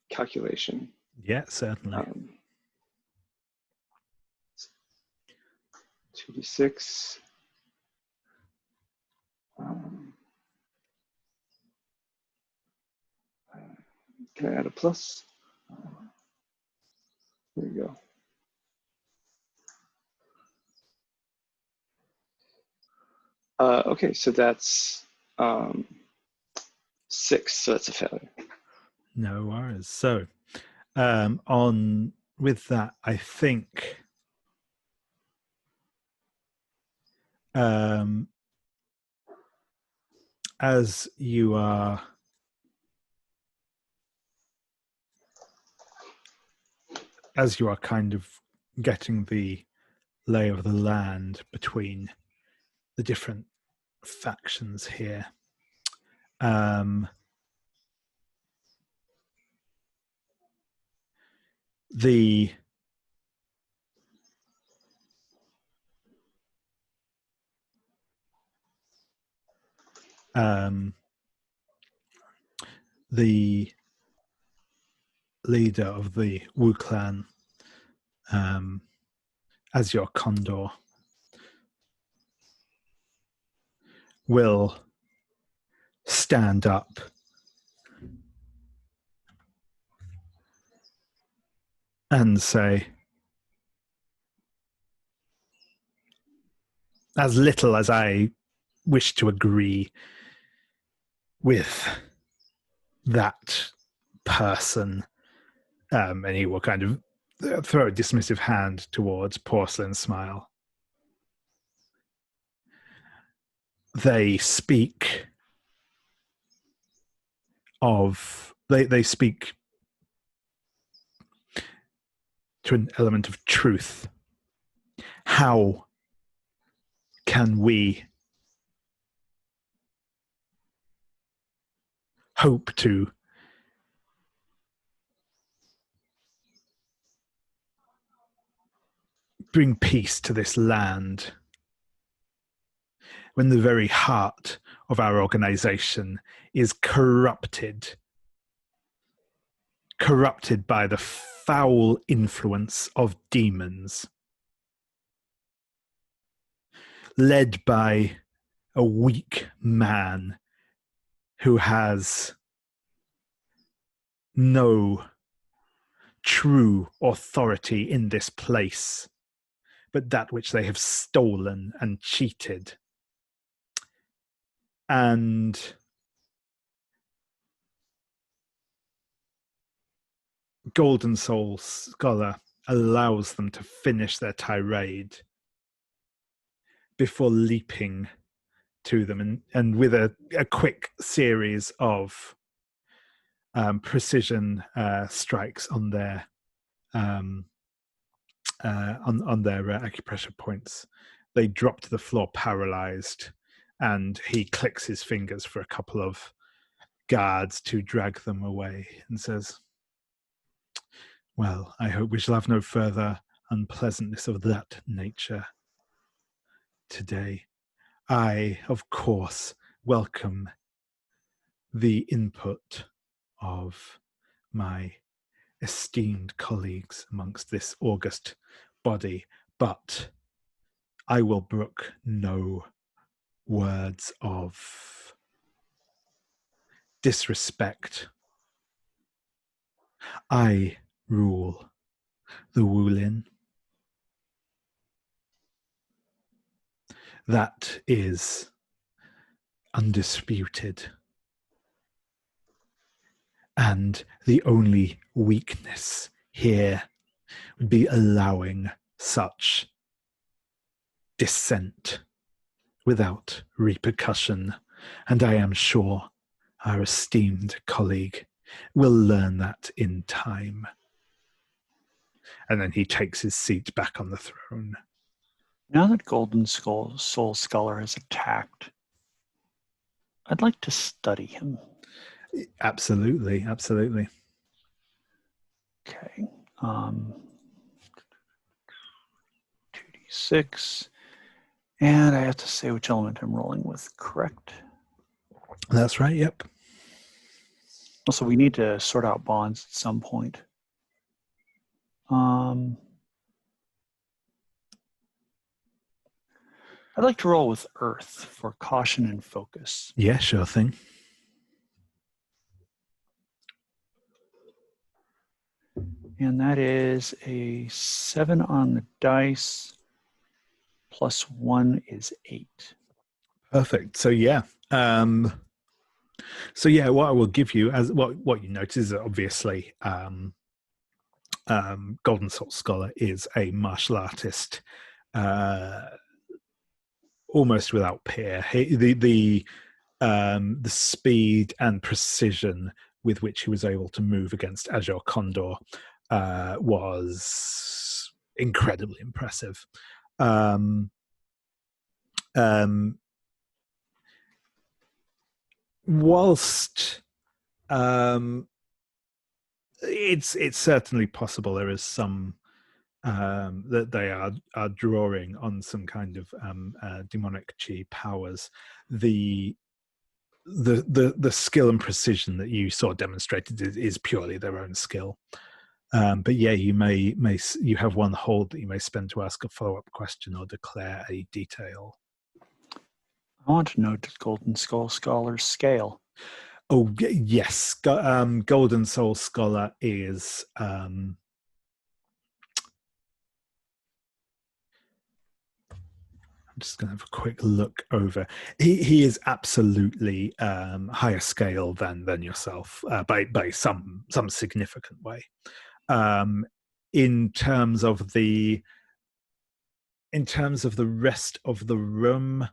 calculation. Yeah, certainly. 2d6. Can I add a plus? There you go. Okay, so that's 6, so that's a failure. No worries. So, on with that, I think as you are kind of getting the lay of the land between the different factions here, the leader of the Wu clan, Azure Condor, will stand up and say, as little as I wish to agree with that person, and he will kind of throw a dismissive hand towards Porcelain Smile. They speak of they speak to an element of truth. How can we hope to bring peace to this land when the very heart of our organization is corrupted by the foul influence of demons, led by a weak man who has no true authority in this place, but that which they have stolen and cheated. And Golden Soul Scholar allows them to finish their tirade before leaping to them and with a quick series of precision strikes on their on their acupressure points, they drop to the floor paralyzed, and he clicks his fingers for a couple of guards to drag them away and says, well, I hope we shall have no further unpleasantness of that nature today. I, of course, welcome the input of my esteemed colleagues amongst this august body, but I will brook no words of disrespect. I rule the Wulin. That is undisputed. And the only weakness here would be allowing such dissent without repercussion. And I am sure our esteemed colleague will learn that in time. And then he takes his seat back on the throne. Now that Golden Soul Scholar has attacked, I'd like to study him. Absolutely, absolutely. Okay. 2d6. And I have to say which element I'm rolling with, correct? That's right, yep. Also, we need to sort out bonds at some point. I'd like to roll with Earth for caution and focus. Yeah, sure thing. And that is a 7 on the dice, plus 1 is 8. Perfect. So yeah. What I will give you as what you notice is that obviously Golden Soul Scholar is a martial artist almost without peer. The speed and precision with which he was able to move against Azure Condor was incredibly impressive. Whilst it's certainly possible there is some that they are drawing on some kind of demonic chi powers. The skill and precision that you saw demonstrated is purely their own skill. But yeah, you may you have one hold that you may spend to ask a follow-up question or declare a detail. I want to know the Golden Soul Scholar's scale. Oh yes, Golden Soul Scholar is. I'm just going to have a quick look over. He is absolutely higher scale than yourself by some significant way. In terms of the rest of the room,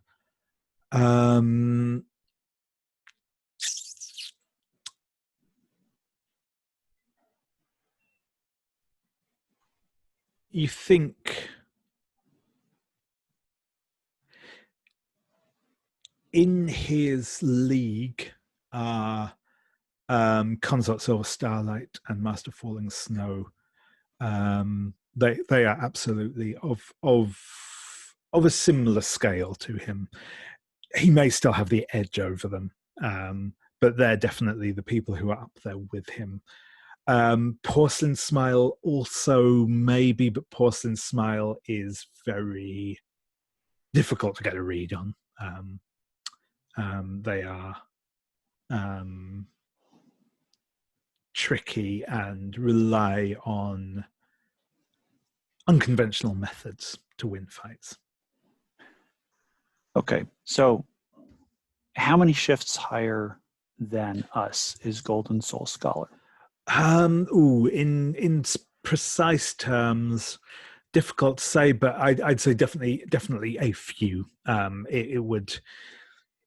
you think in his league are Consort Silver Starlight and Master Falling Snow. They are absolutely of a similar scale to him. He may still have the edge over them, but they're definitely the people who are up there with him. Porcelain Smile also maybe, but Porcelain Smile is very difficult to get a read on. They are tricky and rely on unconventional methods to win fights. Okay, so how many shifts higher than us is Golden Soul Scholar? In precise terms, difficult to say, but I'd say definitely a few.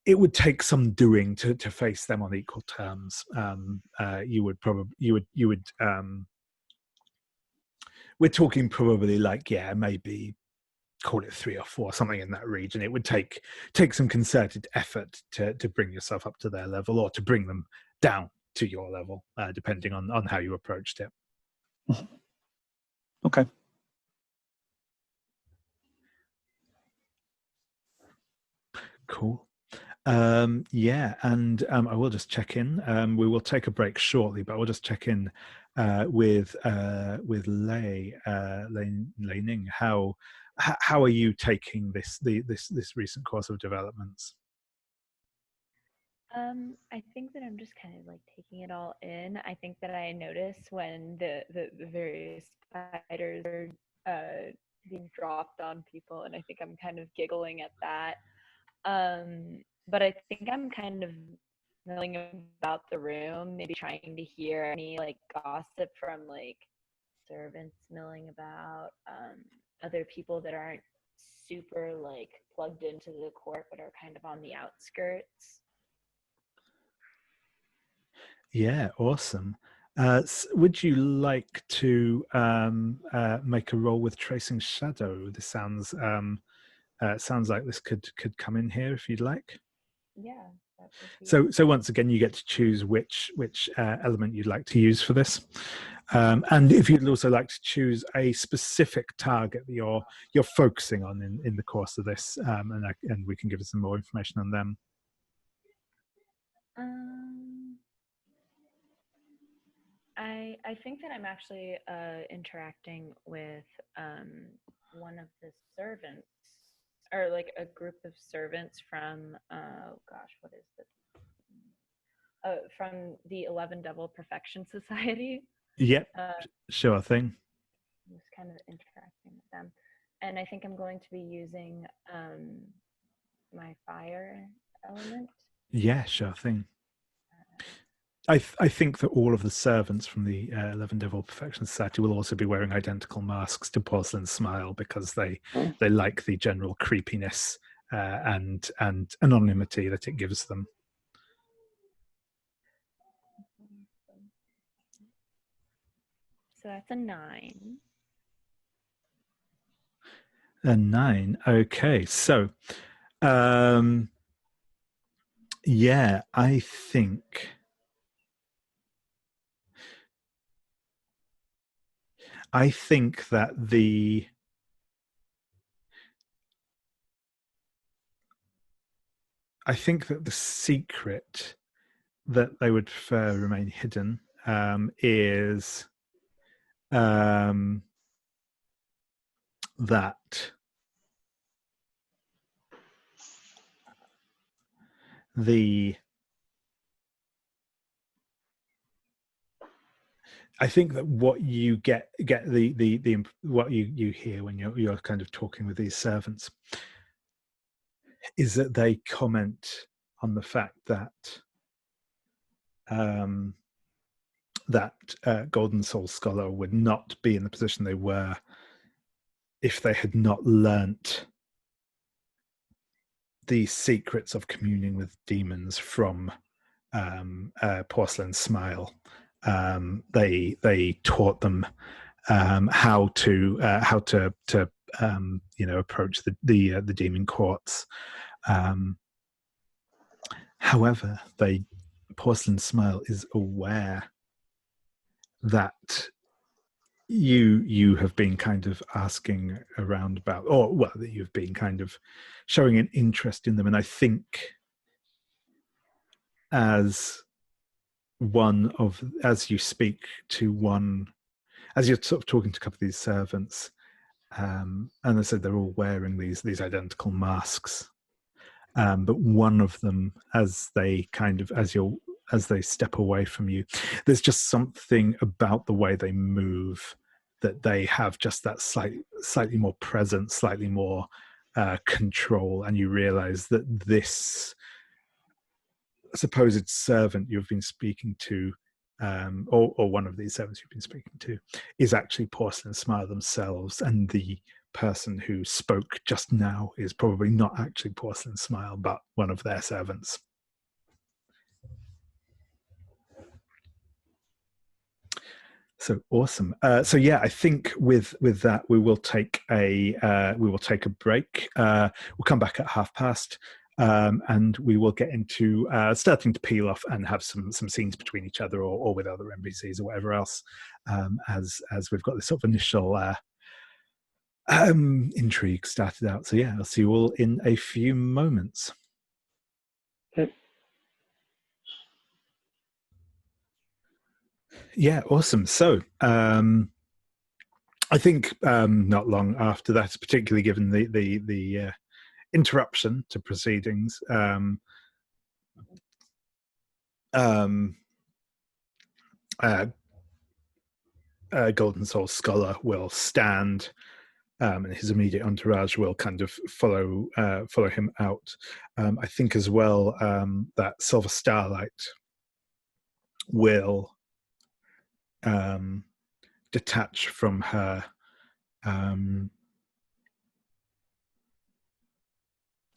It would take some doing to face them on equal terms. We're talking probably maybe call it 3 or 4, something in that region. It would take some concerted effort to bring yourself up to their level or to bring them down to your level, depending on how you approached it. Okay. Cool. Yeah, and I will just check in. We will take a break shortly, but we'll just check in with Lei Ning. How are you taking this recent course of developments? I think that I'm just kind of like taking it all in. I think that I notice when the various spiders are being dropped on people, and I think I'm kind of giggling at that. But I think I'm kind of milling about the room, maybe trying to hear any like gossip from like servants milling about, other people that aren't super like plugged into the court but are kind of on the outskirts. Yeah, awesome. Would you like to make a roll with tracing shadow? This sounds like this could come in here if you'd like. Yeah. That would be So once again, you get to choose which element you'd like to use for this, and if you'd also like to choose a specific target that you're focusing on in the course of this, and we can give you some more information on them. I think that I'm actually interacting with one of the servants, or like a group of servants from what is this? From the 11 Devil Perfection Society. Yep, sure thing. I'm just kind of interacting with them, and I think I'm going to be using my fire element. Yeah, sure thing. I think that all of the servants from the 11 Devil Perfection Society will also be wearing identical masks to Porcelain Smile because they like the general creepiness and anonymity that it gives them. So that's a 9. A 9. Okay, so yeah, I think that the secret that they would prefer remain hidden is that I think that what you get the what you hear when you're kind of talking with these servants is that they comment on the fact that Golden Soul Scholar would not be in the position they were if they had not learnt the secrets of communing with demons from Porcelain Smile. They taught them how to approach the demon courts. However, Porcelain Smile is aware that you have been kind of asking around about, or well, that you've been kind of showing an interest in them, and I think as you speak to one, as you're sort of talking to a couple of these servants, and they said they're all wearing these identical masks, but one of them, as they step away from you, there's just something about the way they move that they have just that slightly more presence, slightly more control, and you realize that this supposed servant you've been speaking to, or one of these servants you've been speaking to, is actually Porcelain Smile themselves, and the person who spoke just now is probably not actually Porcelain Smile, but one of their servants. So awesome. So yeah, I think with that we will take a break. We'll come back at 5:30. And we will get into starting to peel off and have some scenes between each other or with other NPCs or whatever else, as we've got this sort of initial intrigue started out. So yeah, I'll see you all in a few moments. Yeah, awesome. So I think not long after that, particularly given the interruption to proceedings, Golden Soul Scholar will stand, and his immediate entourage will kind of follow him out. I think as well that Silver Starlight will detach from her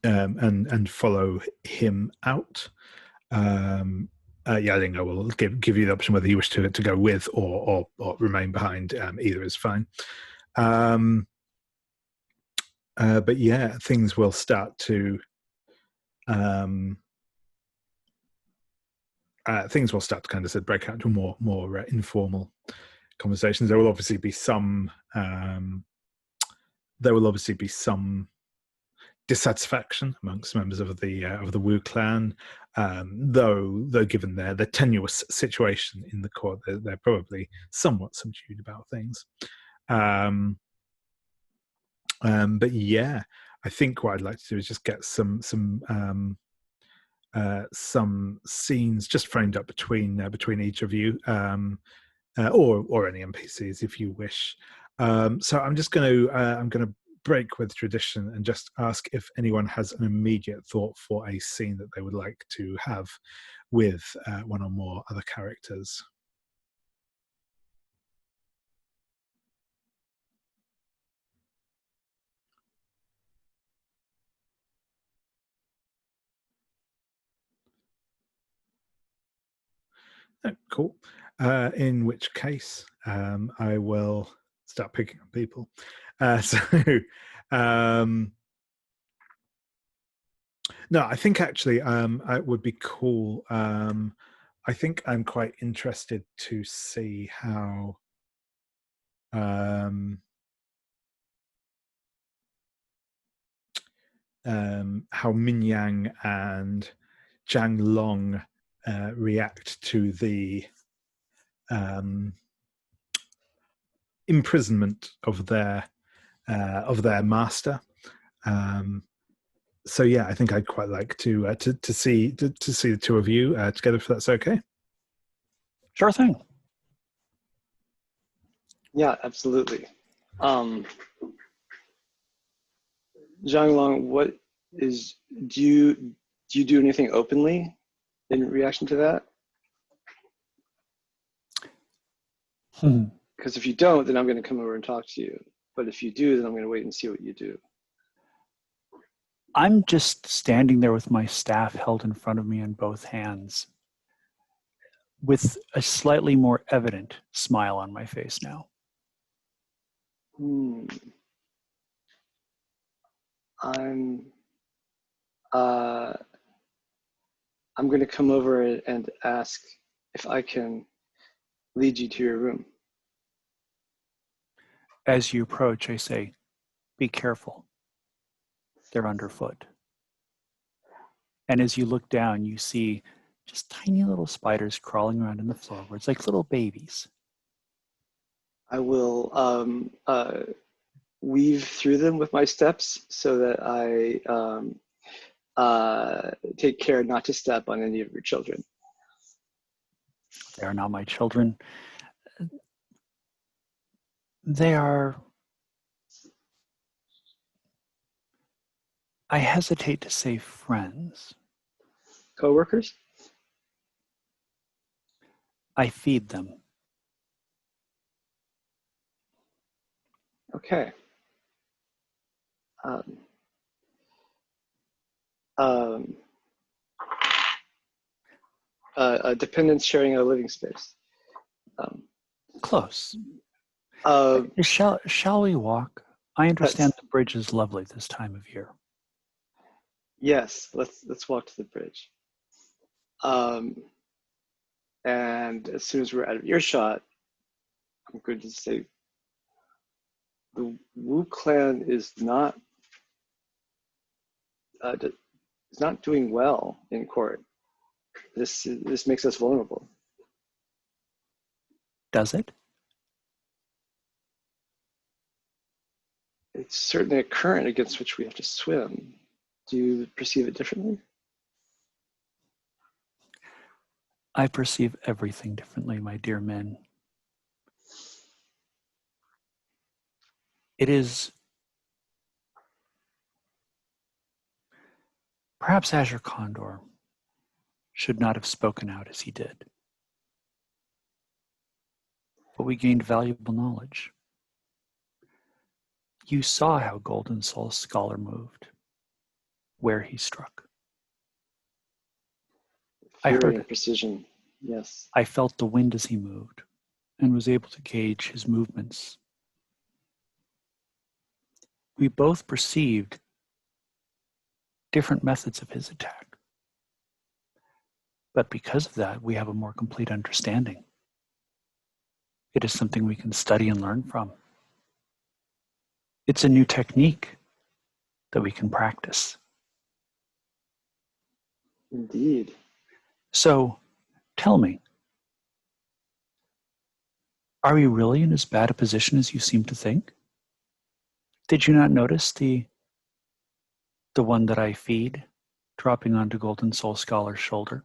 and follow him out. Yaling, I will give you the option whether you wish to go with or remain behind. Either is fine. But yeah, things will start to kind of break out into more informal conversations. There will obviously be some dissatisfaction amongst members of the Wu clan, though given their tenuous situation in the court, they're probably somewhat subdued about things. But yeah, I think what I'd like to do is just get some scenes just framed up between each of you, or any NPCs if you wish. So I'm just going to break with tradition and just ask if anyone has an immediate thought for a scene that they would like to have with one or more other characters. Oh, cool. In which case, I will start picking on people. No, I think actually it would be cool. I think I'm quite interested to see how Min Yang and Zhang Long react to the imprisonment of their master. So yeah, I think I'd quite like to see the two of you together, if that's okay. Sure thing. Yeah, absolutely. Zhang Long, do you do anything openly in reaction to that? Because if you don't, then I'm going to come over and talk to you. But if you do, then I'm going to wait and see what you do. I'm just standing there with my staff held in front of me in both hands, with a slightly more evident smile on my face now. I'm going to come over and ask if I can lead you to your room. As you approach, I say, "Be careful. They're underfoot." And as you look down, you see just tiny little spiders crawling around in the floorboards like little babies. I will weave through them with my steps so that I take care not to step on any of your children. They are not my children. They are, I hesitate to say friends. Co-workers? I feed them. Okay. Dependents sharing a living space. Close. Uh, Shall we walk? I understand the bridge is lovely this time of year. Yes, let's walk to the bridge. And as soon as we're out of earshot, I'm going to say the Wu clan is not doing well in court. This makes us vulnerable. Does it? It's certainly a current against which we have to swim. Do you perceive it differently? I perceive everything differently, my dear men. It is perhaps Azure Condor should not have spoken out as he did. But we gained valuable knowledge. You saw how Golden Soul's scholar moved, where he struck. I Fury heard and it. precision, yes. I felt the wind as he moved and was able to gauge his movements. We both perceived different methods of his attack. But because of that, we have a more complete understanding. It is something we can study and learn from. It's a new technique that we can practice. Indeed. So, tell me, are we really in as bad a position as you seem to think? Did you not notice the one that I feed dropping onto Golden Soul Scholar's shoulder?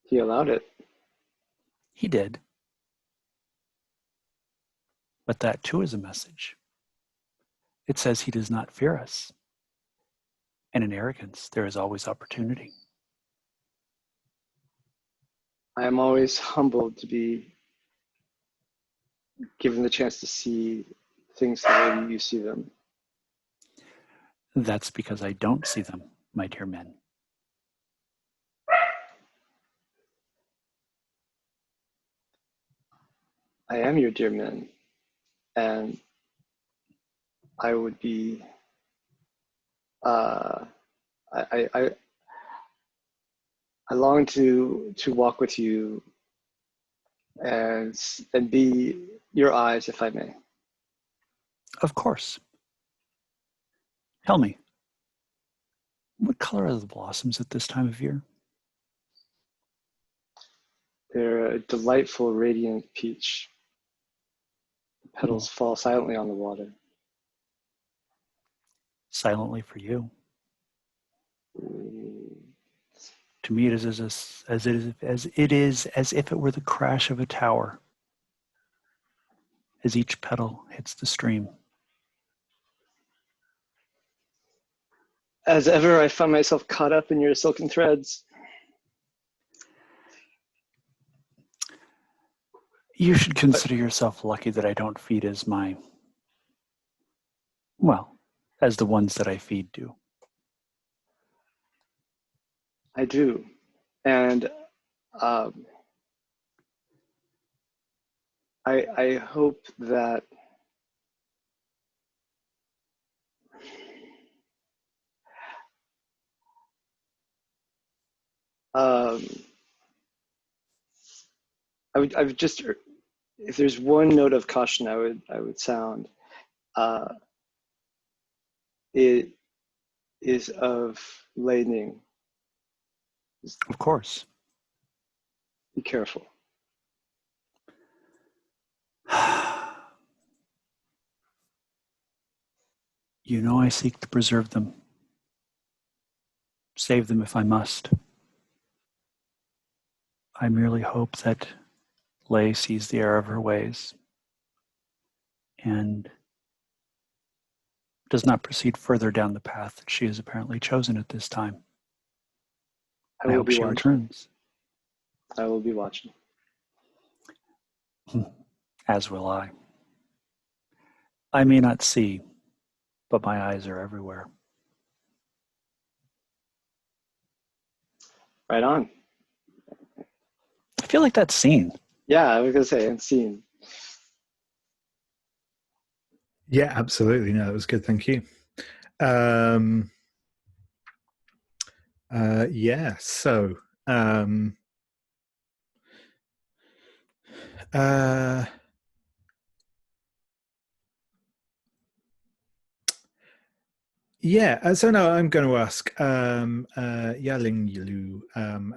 He allowed it. He did. But that too is a message. It says he does not fear us. And in arrogance, there is always opportunity. I am always humbled to be given the chance to see things the way you see them. That's because I don't see them, my dear men. I am your dear men, and I would be, I long to walk with you and be your eyes, if I may. Of course. Tell me, what color are the blossoms at this time of year? They're a delightful, radiant peach. The petals fall silently on the water. Silently for you. To me, it is as if it were the crash of a tower as each petal hits the stream. As ever, I find myself caught up in your silken threads. You should consider yourself lucky that I don't feed as as the ones that I feed do. I do. And I hope that I would just, if there's one note of caution I would sound, it is of Lei Ning. Of course. Be careful. You know I seek to preserve them. Save them if I must. I merely hope that Lei sees the error of her ways and does not proceed further down the path that she has apparently chosen at this time. I hope she returns. I will be watching. As will I. I may not see, but my eyes are everywhere. Right on. I feel like that's seen. Yeah, I was going to say, and seen. Yeah, absolutely. No, that was good. Thank you. Yeah, so yeah, so no, I'm going to ask Yaling Yilu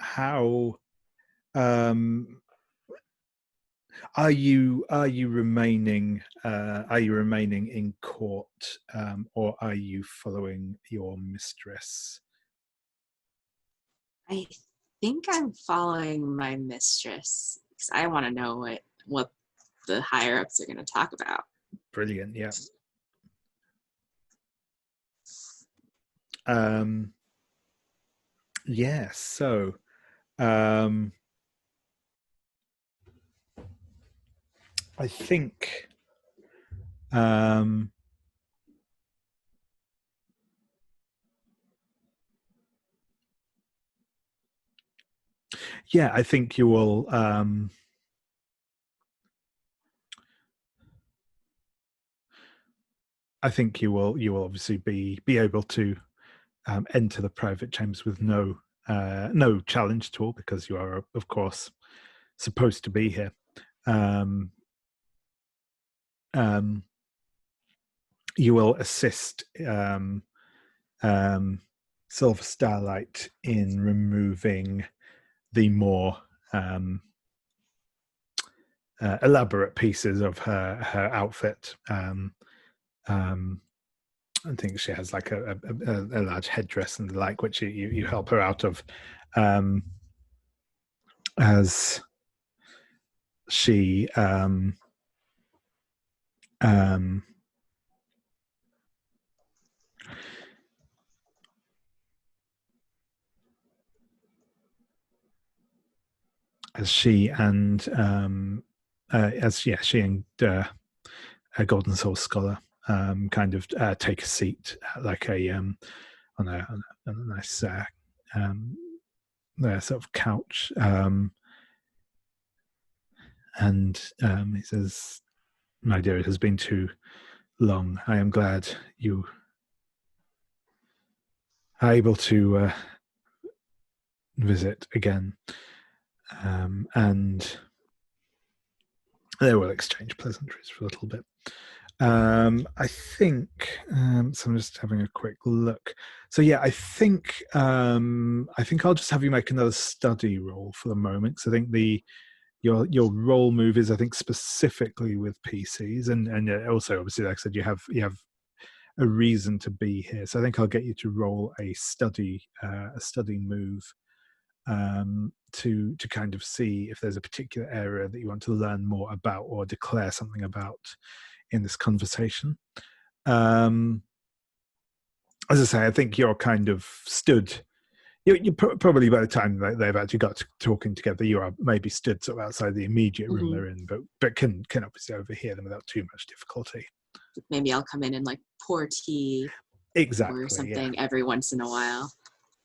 how Are you remaining in court, or are you following your mistress? I think I'm following my mistress because I want to know what the higher ups are going to talk about. Brilliant, yeah. Yeah, so I think yeah, I think you will obviously be able to enter the private chambers with no challenge at all, because you are, of course, supposed to be here. You will assist Silver Starlight in removing the more elaborate pieces of her outfit. I think she has like a large headdress and the like, which you help her out of, as she she and a Golden Soul Scholar kind of take a seat at like on a nice sort of couch, and he says, "My dear, it has been too long. I am glad you are able to visit again." And they will exchange pleasantries for a little bit. I think so. I'm just having a quick look. So yeah, I think I'll just have you make another study roll for the moment, because I think your roll move is, I think, specifically with PCs, and also obviously, like I said, you have a reason to be here. So I think I'll get you to roll a study move. To kind of see if there's a particular area that you want to learn more about or declare something about in this conversation. As I say, I think you're kind of stood. You probably, by the time they've actually got to talking together, you are maybe stood sort of outside the immediate room they're in, but can obviously overhear them without too much difficulty. Maybe I'll come in and like pour tea exactly, or something yeah. every once in a while,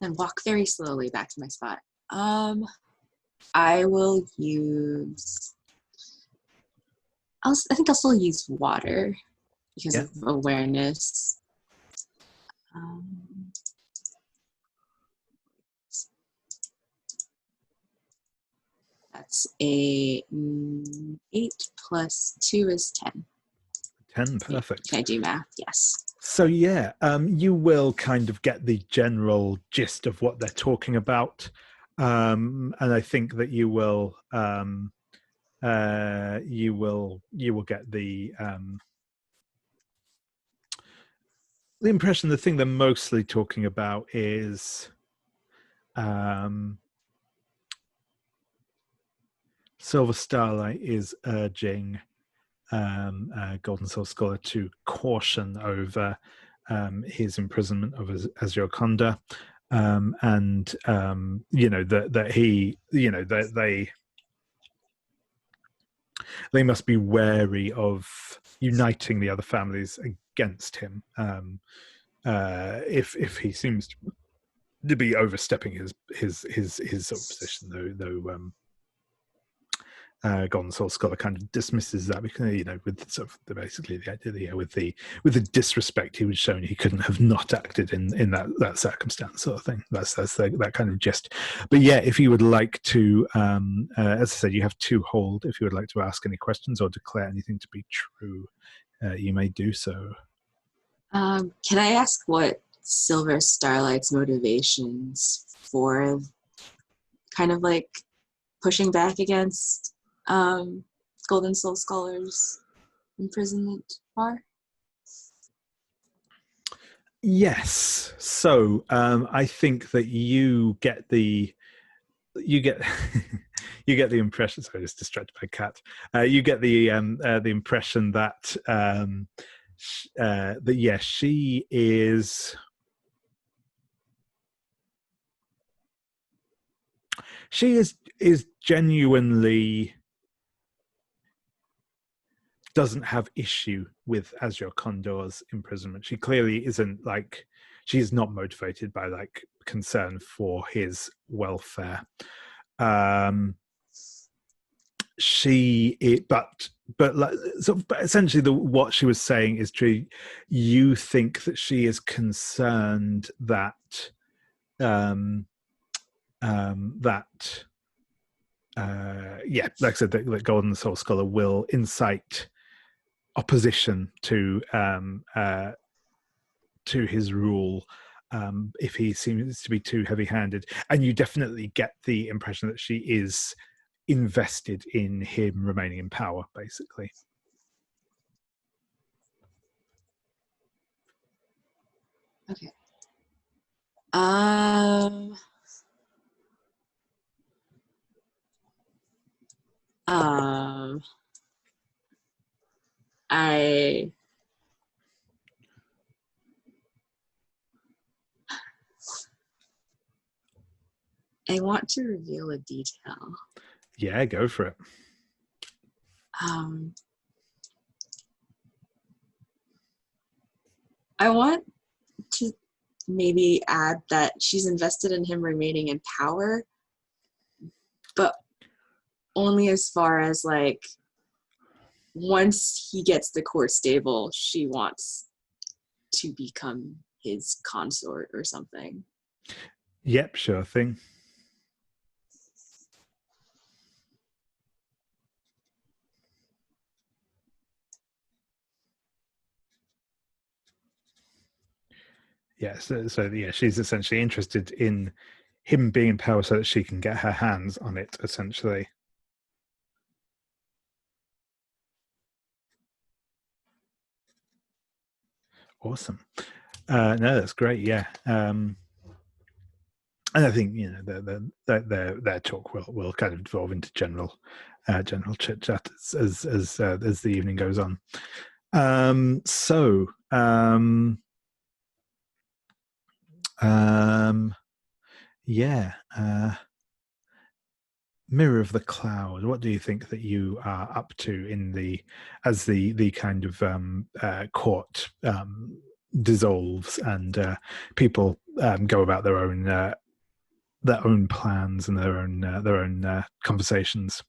and walk very slowly back to my spot. I will use. I think I'll still use water because of awareness. That's a 8 plus 2 is 10. 10, perfect. Can I do math? Yes. So yeah, you will kind of get the general gist of what they're talking about, and I think that you will get the impression. The thing they're mostly talking about is Silver Starlight is urging Golden Soul Scholar to caution over his imprisonment of Azure Condor, and that he, they must be wary of uniting the other families against him if he seems to be overstepping his sort of position, though Golden Soul Scholar kind of dismisses that, because with sort of basically the idea with the disrespect he was shown, he couldn't have not acted in that circumstance, sort of thing. That's that kind of gist. But yeah, if you would like to, as I said, you have 2 hold. If you would like to ask any questions or declare anything to be true, you may do so. Can I ask what Silver Starlight's motivations for kind of like pushing back against Golden Soul Scholar's imprisonment are? Yes. So I think that you get the you get the impression. Sorry, just distracted by cat. You get the impression that that yes, she is. She is genuinely doesn't have issue with Azure Condor's imprisonment. She clearly isn't like she is not motivated by like concern for his welfare. But like, but essentially what she was saying is true. You think that she is concerned that yeah, like I said, that Golden Soul Scholar will incite opposition to his rule if he seems to be too heavy-handed, and you definitely get the impression that she is invested in him remaining in power, basically. Okay. I want to reveal a detail. Yeah, go for it. I want to maybe add that she's invested in him remaining in power, but only as far as like once he gets the court stable, she wants to become his consort or something. Yep, sure thing. Yeah, so yeah, she's essentially interested in him being in power so that she can get her hands on it, essentially. Awesome. No, that's great. Yeah, and I think their talk will kind of devolve into general chit chat as the evening goes on. Mirror of the Cloud, what do you think that you are up to as the kind of court dissolves and people go about their own plans and their own conversations?